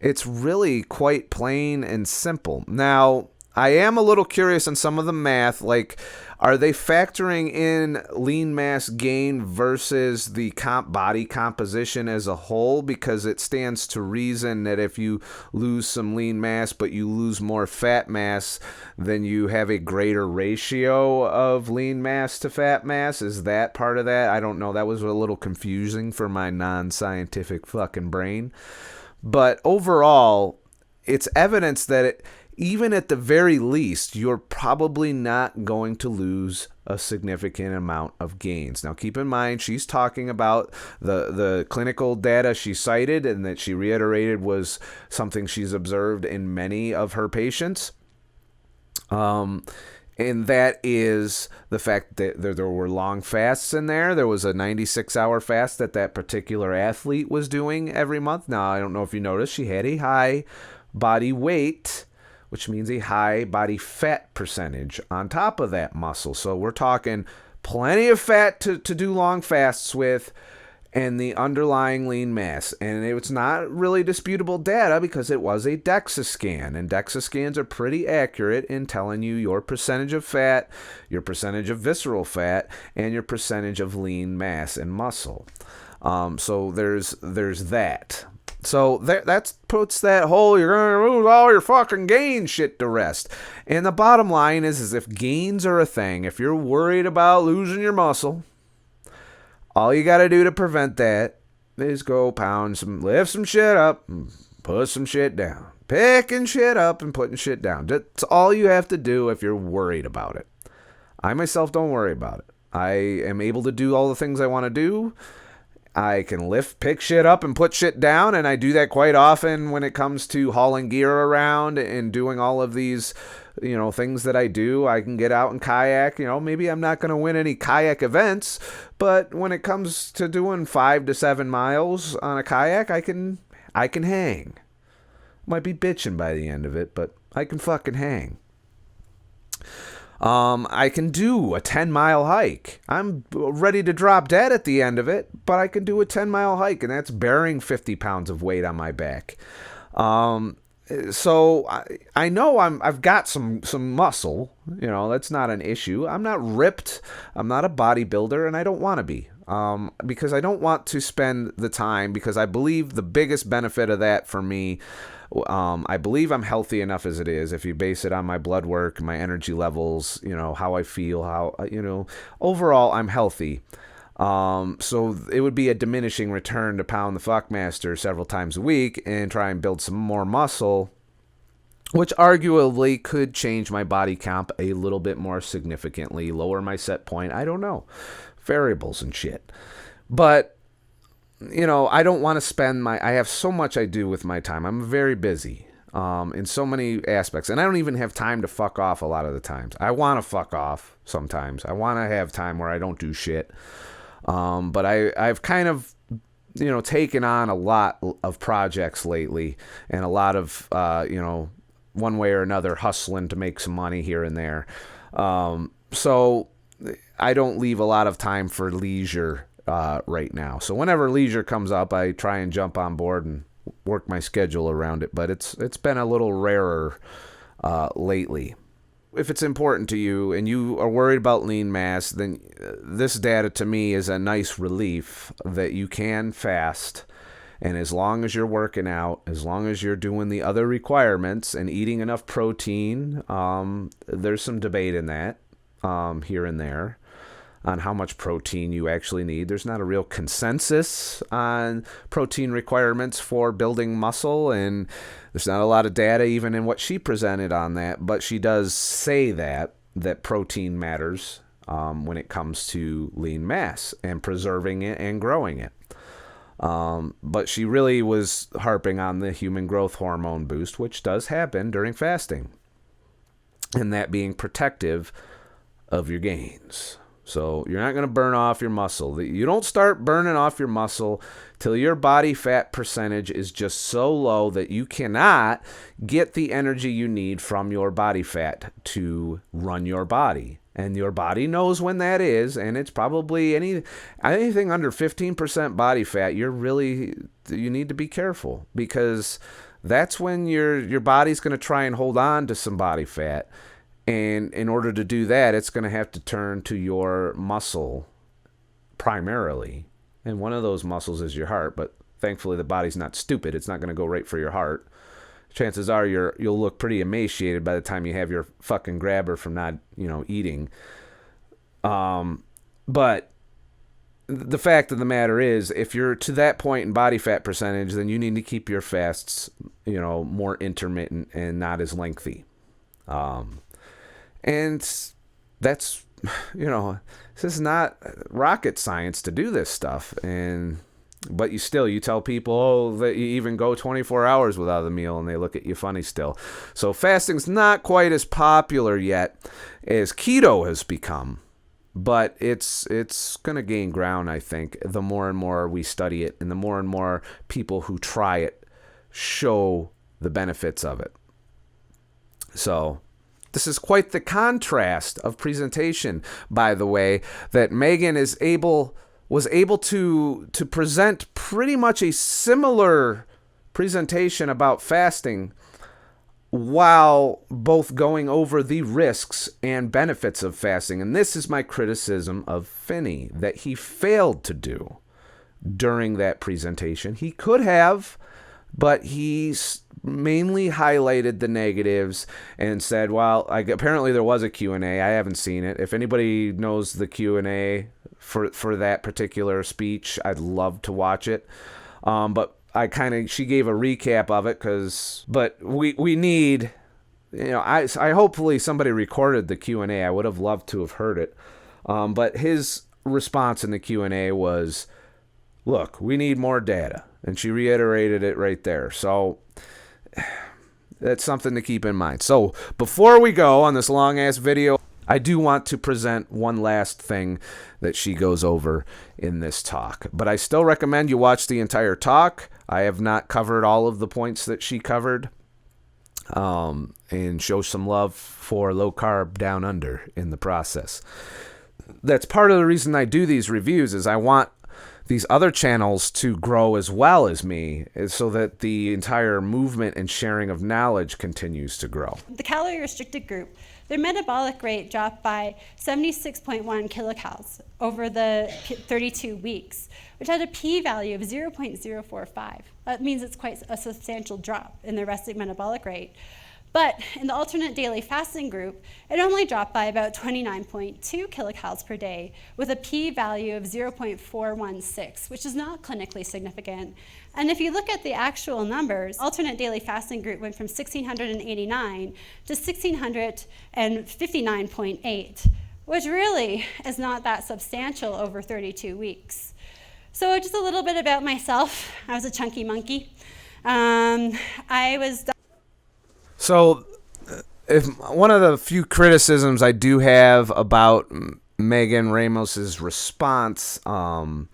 Speaker 1: it's really quite plain and simple. Now, I am a little curious on some of the math, like, are they factoring in lean mass gain versus the body composition as a whole? Because it stands to reason that if you lose some lean mass but you lose more fat mass, then you have a greater ratio of lean mass to fat mass. Is that part of that? I don't know. That was a little confusing for my non-scientific fucking brain. But overall, it's evidence that even at the very least, you're probably not going to lose a significant amount of gains. Now, keep in mind, she's talking about the clinical data she cited and that she reiterated was something she's observed in many of her patients. And that is the fact that there were long fasts in there. There was a 96-hour fast that particular athlete was doing every month. Now, I don't know if you noticed, she had a high body weight, which means a high body fat percentage on top of that muscle. So we're talking plenty of fat to do long fasts with, and the underlying lean mass. And it's not really disputable data because it was a DEXA scan, and DEXA scans are pretty accurate in telling you your percentage of fat, your percentage of visceral fat, and your percentage of lean mass and muscle. So there's that. So that puts that whole you're going to lose all your fucking gains shit to rest. And the bottom line is if gains are a thing, if you're worried about losing your muscle, all you got to do to prevent that is go lift some shit up, and put some shit down. Picking shit up and putting shit down. That's all you have to do if you're worried about it. I myself don't worry about it. I am able to do all the things I want to do. I can pick shit up and put shit down, and I do that quite often when it comes to hauling gear around and doing all of these, things that I do. I can get out and kayak. Maybe I'm not going to win any kayak events, but when it comes to doing 5 to 7 miles on a kayak, I can hang. Might be bitching by the end of it, but I can fucking hang. I can do a 10-mile hike. I'm ready to drop dead at the end of it, but I can do a 10-mile hike, and that's bearing 50 pounds of weight on my back. So I know I've got some muscle. That's not an issue. I'm not ripped. I'm not a bodybuilder, and I don't want to be. Because I don't want to spend the time, because I believe the biggest benefit of that for me, I believe I'm healthy enough as it is. If you base it on my blood work, my energy levels, how I feel, overall I'm healthy. So it would be a diminishing return to pound the fuckmaster several times a week and try and build some more muscle, which arguably could change my body comp a little bit more significantly, lower my set point. I don't know. Variables and shit. But I don't want to spend I have so much I do with my time. I'm very busy in so many aspects. And I don't even have time to fuck off a lot of the times. I want to fuck off sometimes. I want to have time where I don't do shit. But I've kind of, taken on a lot of projects lately, and a lot of, one way or another hustling to make some money here and there. So I don't leave a lot of time for leisure right now. So whenever leisure comes up, I try and jump on board and work my schedule around it. But it's been a little rarer lately. If it's important to you and you are worried about lean mass, then this data to me is a nice relief that you can fast. And as long as you're working out, as long as you're doing the other requirements and eating enough protein, there's some debate in that here and there on how much protein you actually need. There's not a real consensus on protein requirements for building muscle, and there's not a lot of data even in what she presented on that, but she does say that protein matters when it comes to lean mass and preserving it and growing it. But she really was harping on the human growth hormone boost, which does happen during fasting, and that being protective of your gains. So you're not going to burn off your muscle. You don't start burning off your muscle till your body fat percentage is just so low that you cannot get the energy you need from your body fat to run your body. And your body knows when that is, and it's probably anything under 15% body fat. You need to be careful, because that's when your body's going to try and hold on to some body fat. And in order to do that, it's going to have to turn to your muscle primarily. And one of those muscles is your heart, but thankfully the body's not stupid. It's not going to go right for your heart. Chances are you'll look pretty emaciated by the time you have your fucking grabber from not, eating. But the fact of the matter is, if you're to that point in body fat percentage, then you need to keep your fasts, more intermittent and not as lengthy. And that's, this is not rocket science to do this stuff. But you tell people, that you even go 24 hours without a meal, and they look at you funny still. So fasting's not quite as popular yet as keto has become. But it's going to gain ground, I think, the more and more we study it, and the more and more people who try it show the benefits of it. So this is quite the contrast of presentation, by the way, that Megan is able, was able to present pretty much a similar presentation about fasting while both going over the risks and benefits of fasting. And this is my criticism of Phinney, that he failed to do during that presentation. He could have, but he mainly highlighted the negatives and said, well, apparently there was a Q&A. I haven't seen it. If anybody knows the Q&A for that particular speech, I'd love to watch it. But she gave a recap of it but we need, I hopefully somebody recorded the Q&A. I would have loved to have heard it. But his response in the Q&A was, look, we need more data. And she reiterated it right there. So that's something to keep in mind. So before we go on this long ass video, I do want to present one last thing that she goes over in this talk. But I still recommend you watch the entire talk. I have not covered all of the points that she covered. And show some love for low carb down under in the process. That's part of the reason I do these reviews, is I want these other channels to grow as well as me, so that the entire movement and sharing of knowledge continues to grow.
Speaker 2: The calorie restricted group, their metabolic rate dropped by 76.1 kilocalories over the 32 weeks, which had a p-value of 0.045. That means it's quite a substantial drop in their resting metabolic rate. But in the alternate daily fasting group, it only dropped by about 29.2 kilocalories per day with a p-value of 0.416, which is not clinically significant. And if you look at the actual numbers, alternate daily fasting group went from 1,689 to 1,659.8, which really is not that substantial over 32 weeks. So just a little bit about myself. I was a chunky monkey.
Speaker 1: So, if one of the few criticisms I do have about Megan Ramos's response to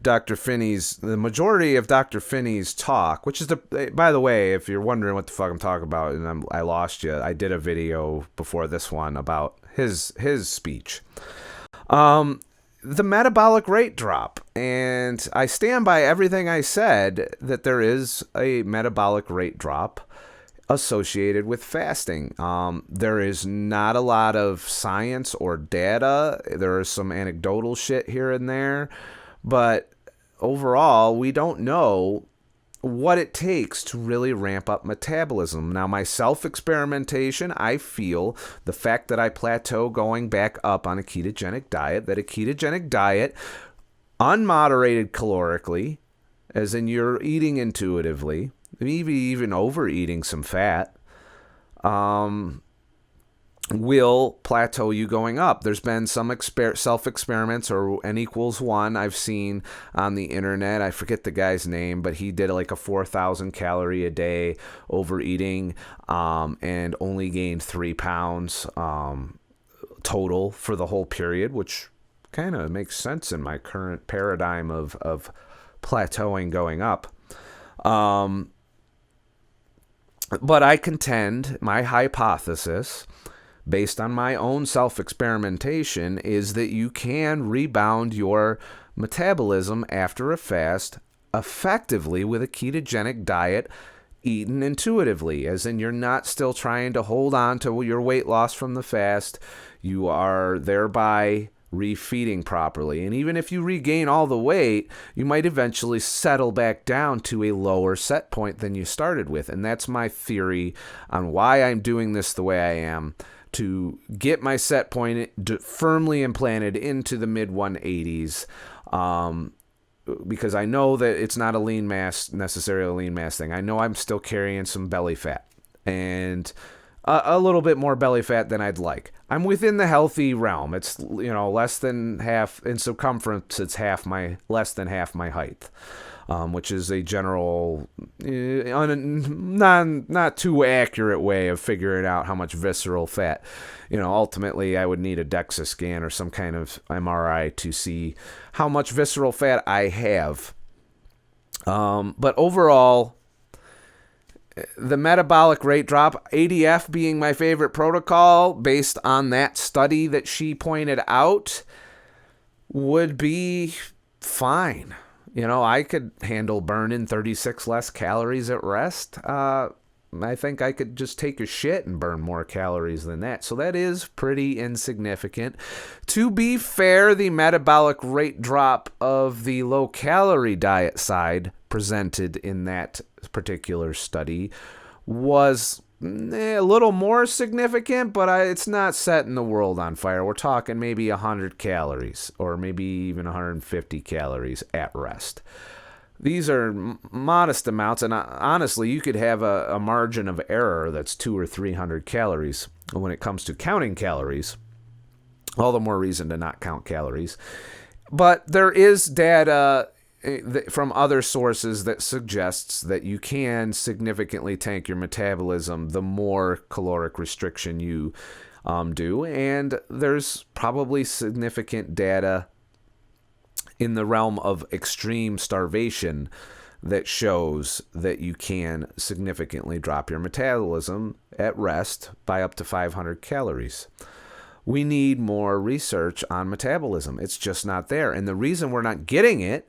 Speaker 1: Dr. Phinney's, the majority of Dr. Phinney's talk, which is by the way, if you're wondering what the fuck I'm talking about and I lost you, I did a video before this one about his speech. The metabolic rate drop, and I stand by everything I said, that there is a metabolic rate drop associated with fasting. There is not a lot of science or data. There is some anecdotal shit here and there, but overall, we don't know what it takes to really ramp up metabolism. Now, my self-experimentation, I feel the fact that I plateau going back up on a ketogenic diet, that a ketogenic diet, unmoderated calorically, as in you're eating intuitively, maybe even overeating some fat, will plateau you going up. There's been some self-experiments, or N equals 1 I've seen on the internet. I forget the guy's name, but he did like a 4,000 calorie a day overeating and only gained 3 pounds total for the whole period, which kind of makes sense in my current paradigm of plateauing going up. But I contend, my hypothesis, based on my own self-experimentation, is that you can rebound your metabolism after a fast effectively with a ketogenic diet eaten intuitively, as in you're not still trying to hold on to your weight loss from the fast. You are thereby refeeding properly. And even if you regain all the weight, you might eventually settle back down to a lower set point than you started with. And that's my theory on why I'm doing this the way I am, to get my set point firmly implanted into the mid 180s, because I know that it's not necessarily a lean mass thing. I know I'm still carrying some belly fat, and a little bit more belly fat than I'd like. I'm within the healthy realm. It's, less than half in circumference. It's less than half my height, which is a general, not too accurate way of figuring out how much visceral fat. Ultimately, I would need a DEXA scan or some kind of MRI to see how much visceral fat I have. But overall, the metabolic rate drop, ADF being my favorite protocol based on that study that she pointed out, would be fine. I could handle burning 36 less calories at rest. I think I could just take a shit and burn more calories than that. So that is pretty insignificant. To be fair, the metabolic rate drop of the low-calorie diet side presented in that particular study was a little more significant, but it's not setting the world on fire. We're talking maybe 100 calories or maybe even 150 calories at rest. These are modest amounts, and honestly, you could have a margin of error that's 200 or 300 calories when it comes to counting calories. All the more reason to not count calories. But there is data from other sources that suggests that you can significantly tank your metabolism the more caloric restriction you do, and there's probably significant data in the realm of extreme starvation that shows that you can significantly drop your metabolism at rest by up to 500 calories. We need more research on metabolism. It's just not there. And the reason we're not getting it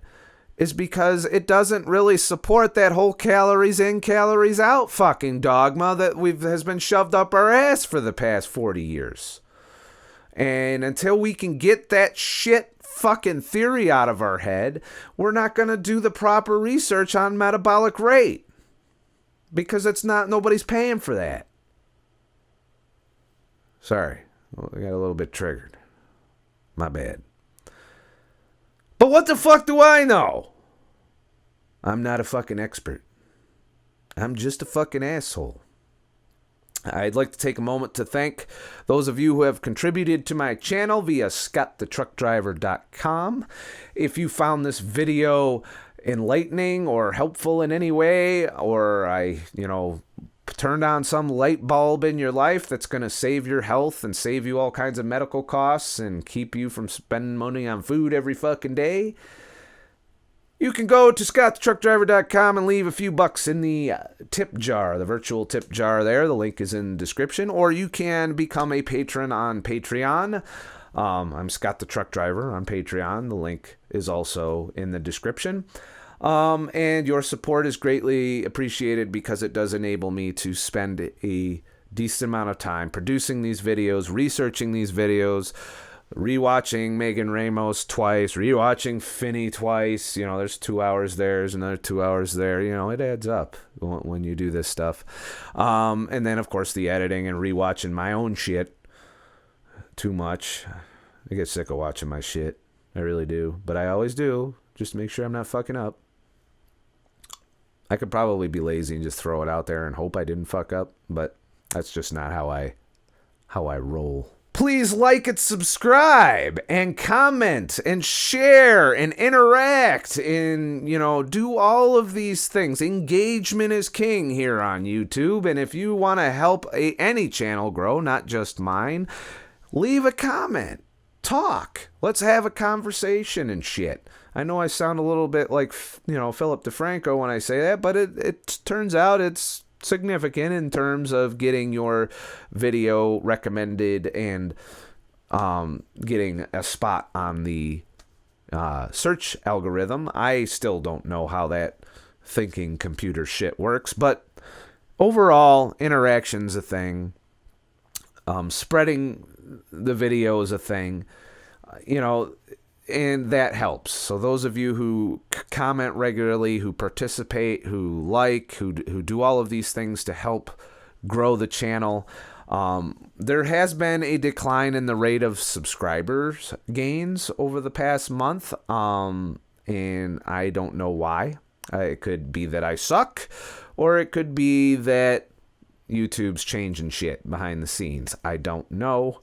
Speaker 1: is because it doesn't really support that whole calories in, calories out fucking dogma that has been shoved up our ass for the past 40 years. And until we can get that shit fucking theory out of our head, we're not going to do the proper research on metabolic rate, because nobody's paying for that. Sorry, I got a little bit triggered. My bad. But what the fuck do I know? I'm not a fucking expert. I'm just a fucking asshole. I'd like to take a moment to thank those of you who have contributed to my channel via ScottTheTruckDriver.com. If you found this video enlightening or helpful in any way, or I turned on some light bulb in your life that's going to save your health and save you all kinds of medical costs and keep you from spending money on food every fucking day, you can go to ScottTheTruckDriver.com and leave a few bucks in the tip jar, the virtual tip jar there. The link is in the description. Or you can become a patron on Patreon. I'm Scott the Truck Driver on Patreon. The link is also in the description. And your support is greatly appreciated because it does enable me to spend a decent amount of time producing these videos, researching these videos, rewatching Megan Ramos twice, rewatching Phinney twice. There's 2 hours there, there's another 2 hours there. It adds up when you do this stuff. And then, of course, the editing and rewatching my own shit too much. I get sick of watching my shit. I really do. But I always do, just to make sure I'm not fucking up. I could probably be lazy and just throw it out there and hope I didn't fuck up, but that's just not how I roll. Please like and subscribe and comment and share and interact and, do all of these things. Engagement is king here on YouTube. And if you want to help any channel grow, not just mine, leave a comment. Talk. Let's have a conversation and shit. I know I sound a little bit like, Philip DeFranco when I say that, but it turns out it's significant in terms of getting your video recommended and getting a spot on the search algorithm. I still don't know how that thinking computer shit works, but overall, interaction's a thing. Spreading the video is a thing, and that helps. So those of you who comment regularly, who participate, who do all of these things to help grow the channel, there has been a decline in the rate of subscribers gains over the past month, and I don't know why. It could be that I suck, or it could be that YouTube's changing shit behind the scenes. I don't know,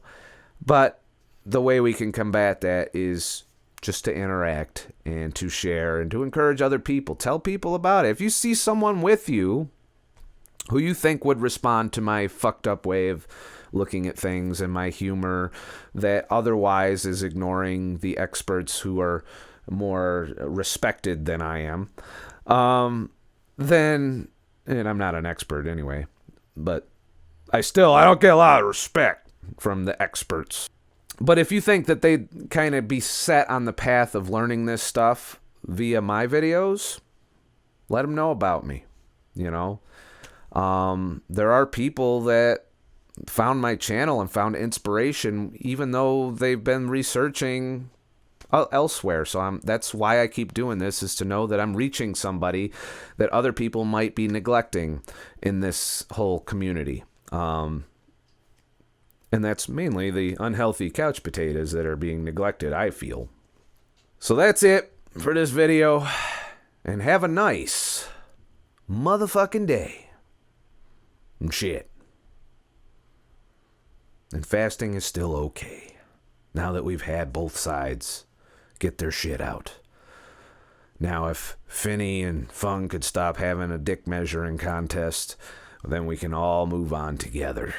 Speaker 1: but the way we can combat that is just to interact and to share and to encourage other people. Tell people about it. If you see someone with you who you think would respond to my fucked up way of looking at things and my humor that otherwise is ignoring the experts who are more respected than I am, then, and I'm not an expert anyway, but I don't get a lot of respect from the experts. But if you think that they'd kind of be set on the path of learning this stuff via my videos, let them know about me. You know, there are people that found my channel and found inspiration, even though they've been researching elsewhere. So that's why I keep doing this, is to know that I'm reaching somebody that other people might be neglecting in this whole community. And that's mainly the unhealthy couch potatoes that are being neglected, I feel. So that's it for this video. And have a nice motherfucking day. And shit. And fasting is still okay, now that we've had both sides get their shit out. Now, if Phinney and Fung could stop having a dick measuring contest, then we can all move on together.